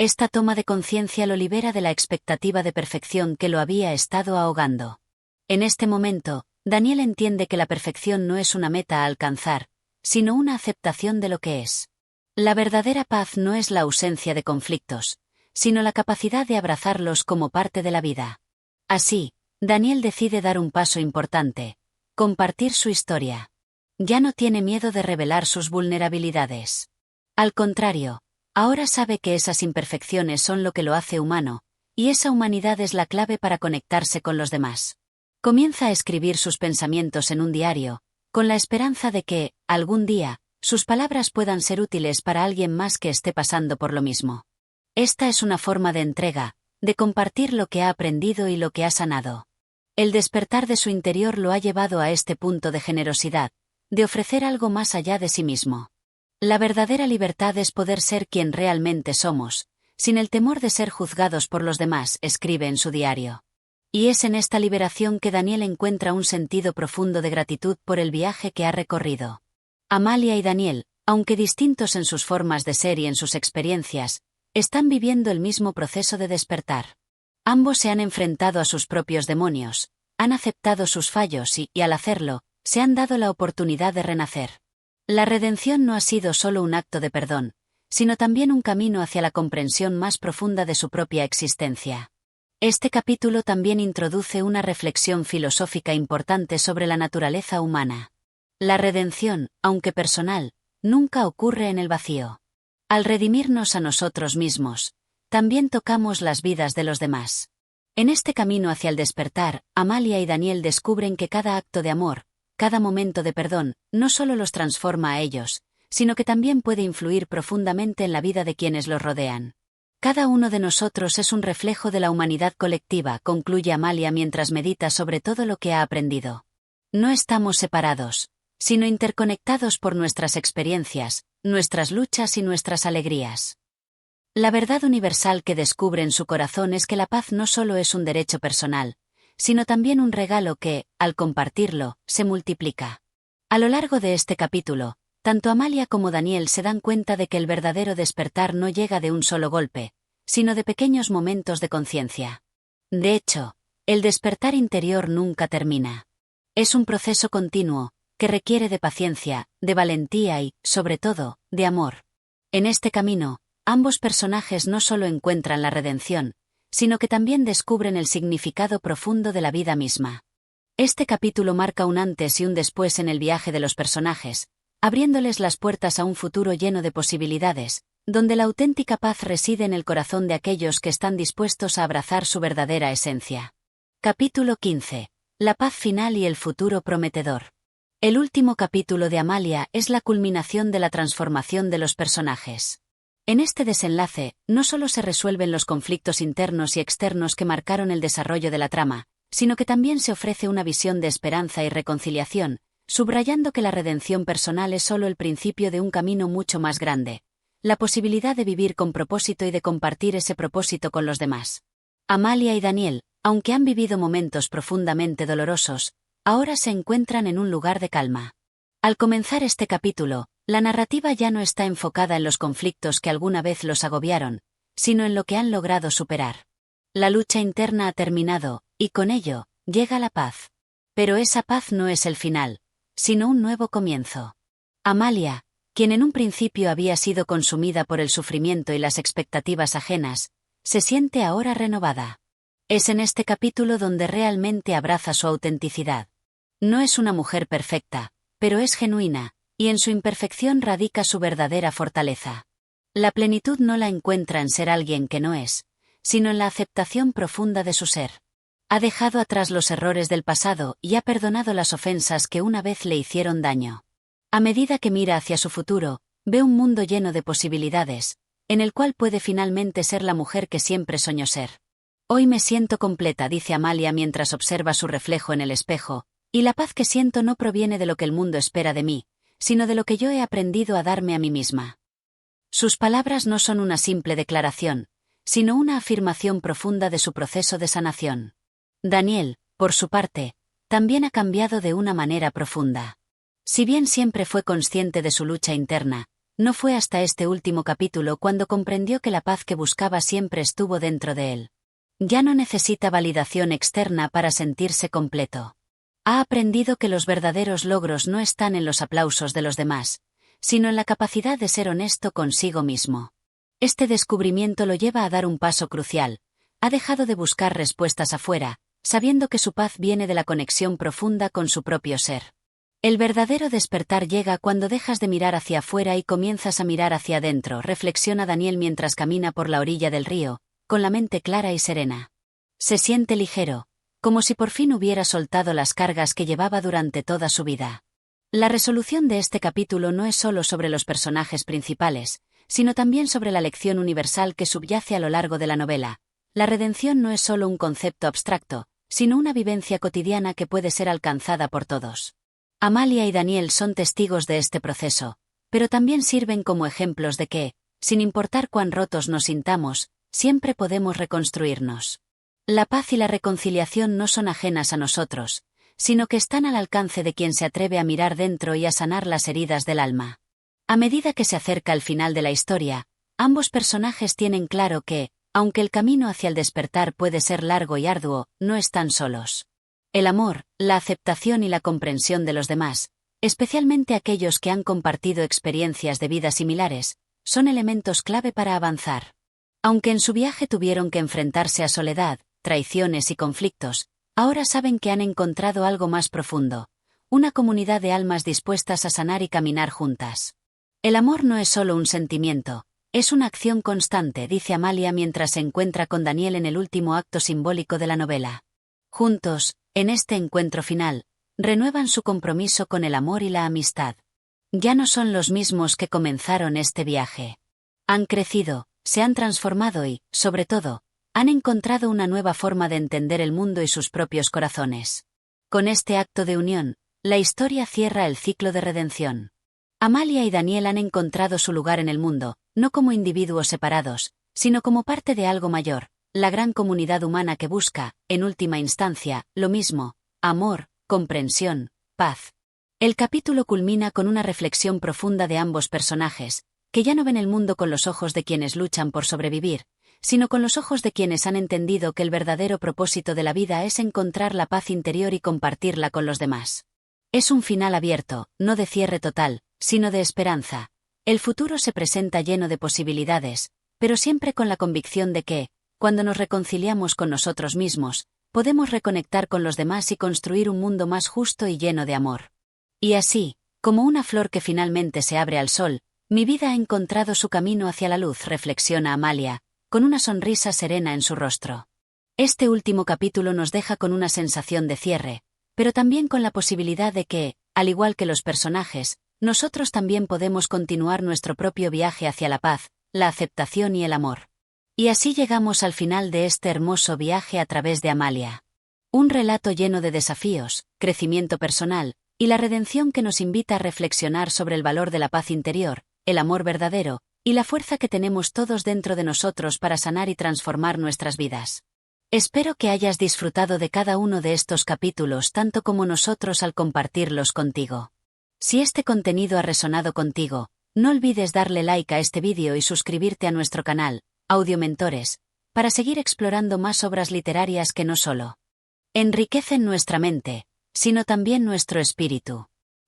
Esta toma de conciencia lo libera de la expectativa de perfección que lo había estado ahogando. En este momento, Daniel entiende que la perfección no es una meta a alcanzar, sino una aceptación de lo que es. La verdadera paz no es la ausencia de conflictos, sino la capacidad de abrazarlos como parte de la vida. Así, Daniel decide dar un paso importante: compartir su historia. Ya no tiene miedo de revelar sus vulnerabilidades. Al contrario, ahora sabe que esas imperfecciones son lo que lo hace humano, y esa humanidad es la clave para conectarse con los demás. Comienza a escribir sus pensamientos en un diario, con la esperanza de que, algún día, sus palabras puedan ser útiles para alguien más que esté pasando por lo mismo. Esta es una forma de entrega, de compartir lo que ha aprendido y lo que ha sanado. El despertar de su interior lo ha llevado a este punto de generosidad, de ofrecer algo más allá de sí mismo. La verdadera libertad es poder ser quien realmente somos, sin el temor de ser juzgados por los demás, escribe en su diario. Y es en esta liberación que Daniel encuentra un sentido profundo de gratitud por el viaje que ha recorrido. Amalia y Daniel, aunque distintos en sus formas de ser y en sus experiencias, están viviendo el mismo proceso de despertar. Ambos se han enfrentado a sus propios demonios, han aceptado sus fallos y, al hacerlo, se han dado la oportunidad de renacer. La redención no ha sido solo un acto de perdón, sino también un camino hacia la comprensión más profunda de su propia existencia. Este capítulo también introduce una reflexión filosófica importante sobre la naturaleza humana. La redención, aunque personal, nunca ocurre en el vacío. Al redimirnos a nosotros mismos, también tocamos las vidas de los demás. En este camino hacia el despertar, Amalia y Daniel descubren que cada acto de amor, cada momento de perdón, no solo los transforma a ellos, sino que también puede influir profundamente en la vida de quienes los rodean. Cada uno de nosotros es un reflejo de la humanidad colectiva, concluye Amalia mientras medita sobre todo lo que ha aprendido. No estamos separados, sino interconectados por nuestras experiencias, nuestras luchas y nuestras alegrías. La verdad universal que descubre en su corazón es que la paz no solo es un derecho personal, sino también un regalo que, al compartirlo, se multiplica. A lo largo de este capítulo, tanto Amalia como Daniel se dan cuenta de que el verdadero despertar no llega de un solo golpe, sino de pequeños momentos de conciencia. De hecho, el despertar interior nunca termina. Es un proceso continuo, que requiere de paciencia, de valentía y, sobre todo, de amor. En este camino, ambos personajes no solo encuentran la redención, sino que también descubren el significado profundo de la vida misma. Este capítulo marca un antes y un después en el viaje de los personajes, abriéndoles las puertas a un futuro lleno de posibilidades, donde la auténtica paz reside en el corazón de aquellos que están dispuestos a abrazar su verdadera esencia. Capítulo 15. La paz final y el futuro prometedor. El último capítulo de Amalia es la culminación de la transformación de los personajes. En este desenlace, no solo se resuelven los conflictos internos y externos que marcaron el desarrollo de la trama, sino que también se ofrece una visión de esperanza y reconciliación, subrayando que la redención personal es solo el principio de un camino mucho más grande, la posibilidad de vivir con propósito y de compartir ese propósito con los demás. Amalia y Daniel, aunque han vivido momentos profundamente dolorosos, ahora se encuentran en un lugar de calma. Al comenzar este capítulo, la narrativa ya no está enfocada en los conflictos que alguna vez los agobiaron, sino en lo que han logrado superar. La lucha interna ha terminado, y con ello, llega la paz. Pero esa paz no es el final, sino un nuevo comienzo. Amalia, quien en un principio había sido consumida por el sufrimiento y las expectativas ajenas, se siente ahora renovada. Es en este capítulo donde realmente abraza su autenticidad. No es una mujer perfecta, pero es genuina, y en su imperfección radica su verdadera fortaleza. La plenitud no la encuentra en ser alguien que no es, sino en la aceptación profunda de su ser. Ha dejado atrás los errores del pasado y ha perdonado las ofensas que una vez le hicieron daño. A medida que mira hacia su futuro, ve un mundo lleno de posibilidades, en el cual puede finalmente ser la mujer que siempre soñó ser. Hoy me siento completa, dice Amalia mientras observa su reflejo en el espejo, y la paz que siento no proviene de lo que el mundo espera de mí, sino de lo que yo he aprendido a darme a mí misma. Sus palabras no son una simple declaración, sino una afirmación profunda de su proceso de sanación. Daniel, por su parte, también ha cambiado de una manera profunda. Si bien siempre fue consciente de su lucha interna, no fue hasta este último capítulo cuando comprendió que la paz que buscaba siempre estuvo dentro de él. Ya no necesita validación externa para sentirse completo. Ha aprendido que los verdaderos logros no están en los aplausos de los demás, sino en la capacidad de ser honesto consigo mismo. Este descubrimiento lo lleva a dar un paso crucial. Ha dejado de buscar respuestas afuera, sabiendo que su paz viene de la conexión profunda con su propio ser. El verdadero despertar llega cuando dejas de mirar hacia afuera y comienzas a mirar hacia adentro, reflexiona Daniel mientras camina por la orilla del río, con la mente clara y serena. Se siente ligero, como si por fin hubiera soltado las cargas que llevaba durante toda su vida. La resolución de este capítulo no es solo sobre los personajes principales, sino también sobre la lección universal que subyace a lo largo de la novela. La redención no es solo un concepto abstracto, sino una vivencia cotidiana que puede ser alcanzada por todos. Amalia y Daniel son testigos de este proceso, pero también sirven como ejemplos de que, sin importar cuán rotos nos sintamos, siempre podemos reconstruirnos. La paz y la reconciliación no son ajenas a nosotros, sino que están al alcance de quien se atreve a mirar dentro y a sanar las heridas del alma. A medida que se acerca el final de la historia, ambos personajes tienen claro que, aunque el camino hacia el despertar puede ser largo y arduo, no están solos. El amor, la aceptación y la comprensión de los demás, especialmente aquellos que han compartido experiencias de vida similares, son elementos clave para avanzar. Aunque en su viaje tuvieron que enfrentarse a soledad, traiciones y conflictos, ahora saben que han encontrado algo más profundo, una comunidad de almas dispuestas a sanar y caminar juntas. El amor no es solo un sentimiento, es una acción constante, dice Amalia mientras se encuentra con Daniel en el último acto simbólico de la novela. Juntos, en este encuentro final, renuevan su compromiso con el amor y la amistad. Ya no son los mismos que comenzaron este viaje. Han crecido, se han transformado y, sobre todo, han encontrado una nueva forma de entender el mundo y sus propios corazones. Con este acto de unión, la historia cierra el ciclo de redención. Amalia y Daniel han encontrado su lugar en el mundo, no como individuos separados, sino como parte de algo mayor, la gran comunidad humana que busca, en última instancia, lo mismo: amor, comprensión, paz. El capítulo culmina con una reflexión profunda de ambos personajes, que ya no ven el mundo con los ojos de quienes luchan por sobrevivir, sino con los ojos de quienes han entendido que el verdadero propósito de la vida es encontrar la paz interior y compartirla con los demás. Es un final abierto, no de cierre total, sino de esperanza. El futuro se presenta lleno de posibilidades, pero siempre con la convicción de que, cuando nos reconciliamos con nosotros mismos, podemos reconectar con los demás y construir un mundo más justo y lleno de amor. Y así, como una flor que finalmente se abre al sol, mi vida ha encontrado su camino hacia la luz, reflexiona Amalia, con una sonrisa serena en su rostro. Este último capítulo nos deja con una sensación de cierre, pero también con la posibilidad de que, al igual que los personajes, nosotros también podemos continuar nuestro propio viaje hacia la paz, la aceptación y el amor. Y así llegamos al final de este hermoso viaje a través de Amalia. Un relato lleno de desafíos, crecimiento personal, y la redención que nos invita a reflexionar sobre el valor de la paz interior, el amor verdadero, y la fuerza que tenemos todos dentro de nosotros para sanar y transformar nuestras vidas. Espero que hayas disfrutado de cada uno de estos capítulos tanto como nosotros al compartirlos contigo. Si este contenido ha resonado contigo, no olvides darle like a este vídeo y suscribirte a nuestro canal, Audiomentores, para seguir explorando más obras literarias que no solo enriquecen nuestra mente, sino también nuestro espíritu.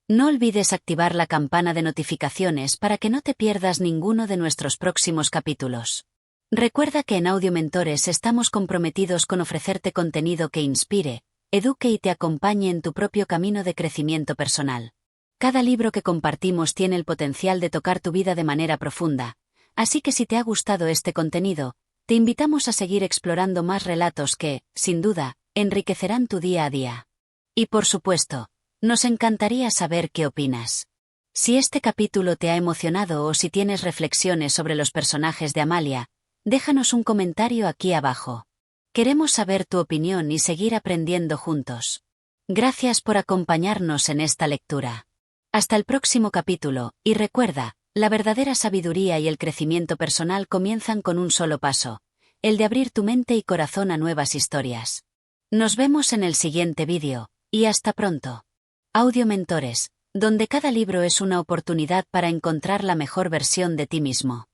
No olvides activar la campana de notificaciones para que no te pierdas ninguno de nuestros próximos capítulos. Recuerda que en Audiomentores estamos comprometidos con ofrecerte contenido que inspire, eduque y te acompañe en tu propio camino de crecimiento personal. Cada libro que compartimos tiene el potencial de tocar tu vida de manera profunda, así que si te ha gustado este contenido, te invitamos a seguir explorando más relatos que, sin duda, enriquecerán tu día a día. Y por supuesto, nos encantaría saber qué opinas. Si este capítulo te ha emocionado o si tienes reflexiones sobre los personajes de Amalia, déjanos un comentario aquí abajo. Queremos saber tu opinión y seguir aprendiendo juntos. Gracias por acompañarnos en esta lectura. Hasta el próximo capítulo, y recuerda, la verdadera sabiduría y el crecimiento personal comienzan con un solo paso, el de abrir tu mente y corazón a nuevas historias. Nos vemos en el siguiente vídeo, y hasta pronto. Audiomentores, donde cada libro es una oportunidad para encontrar la mejor versión de ti mismo.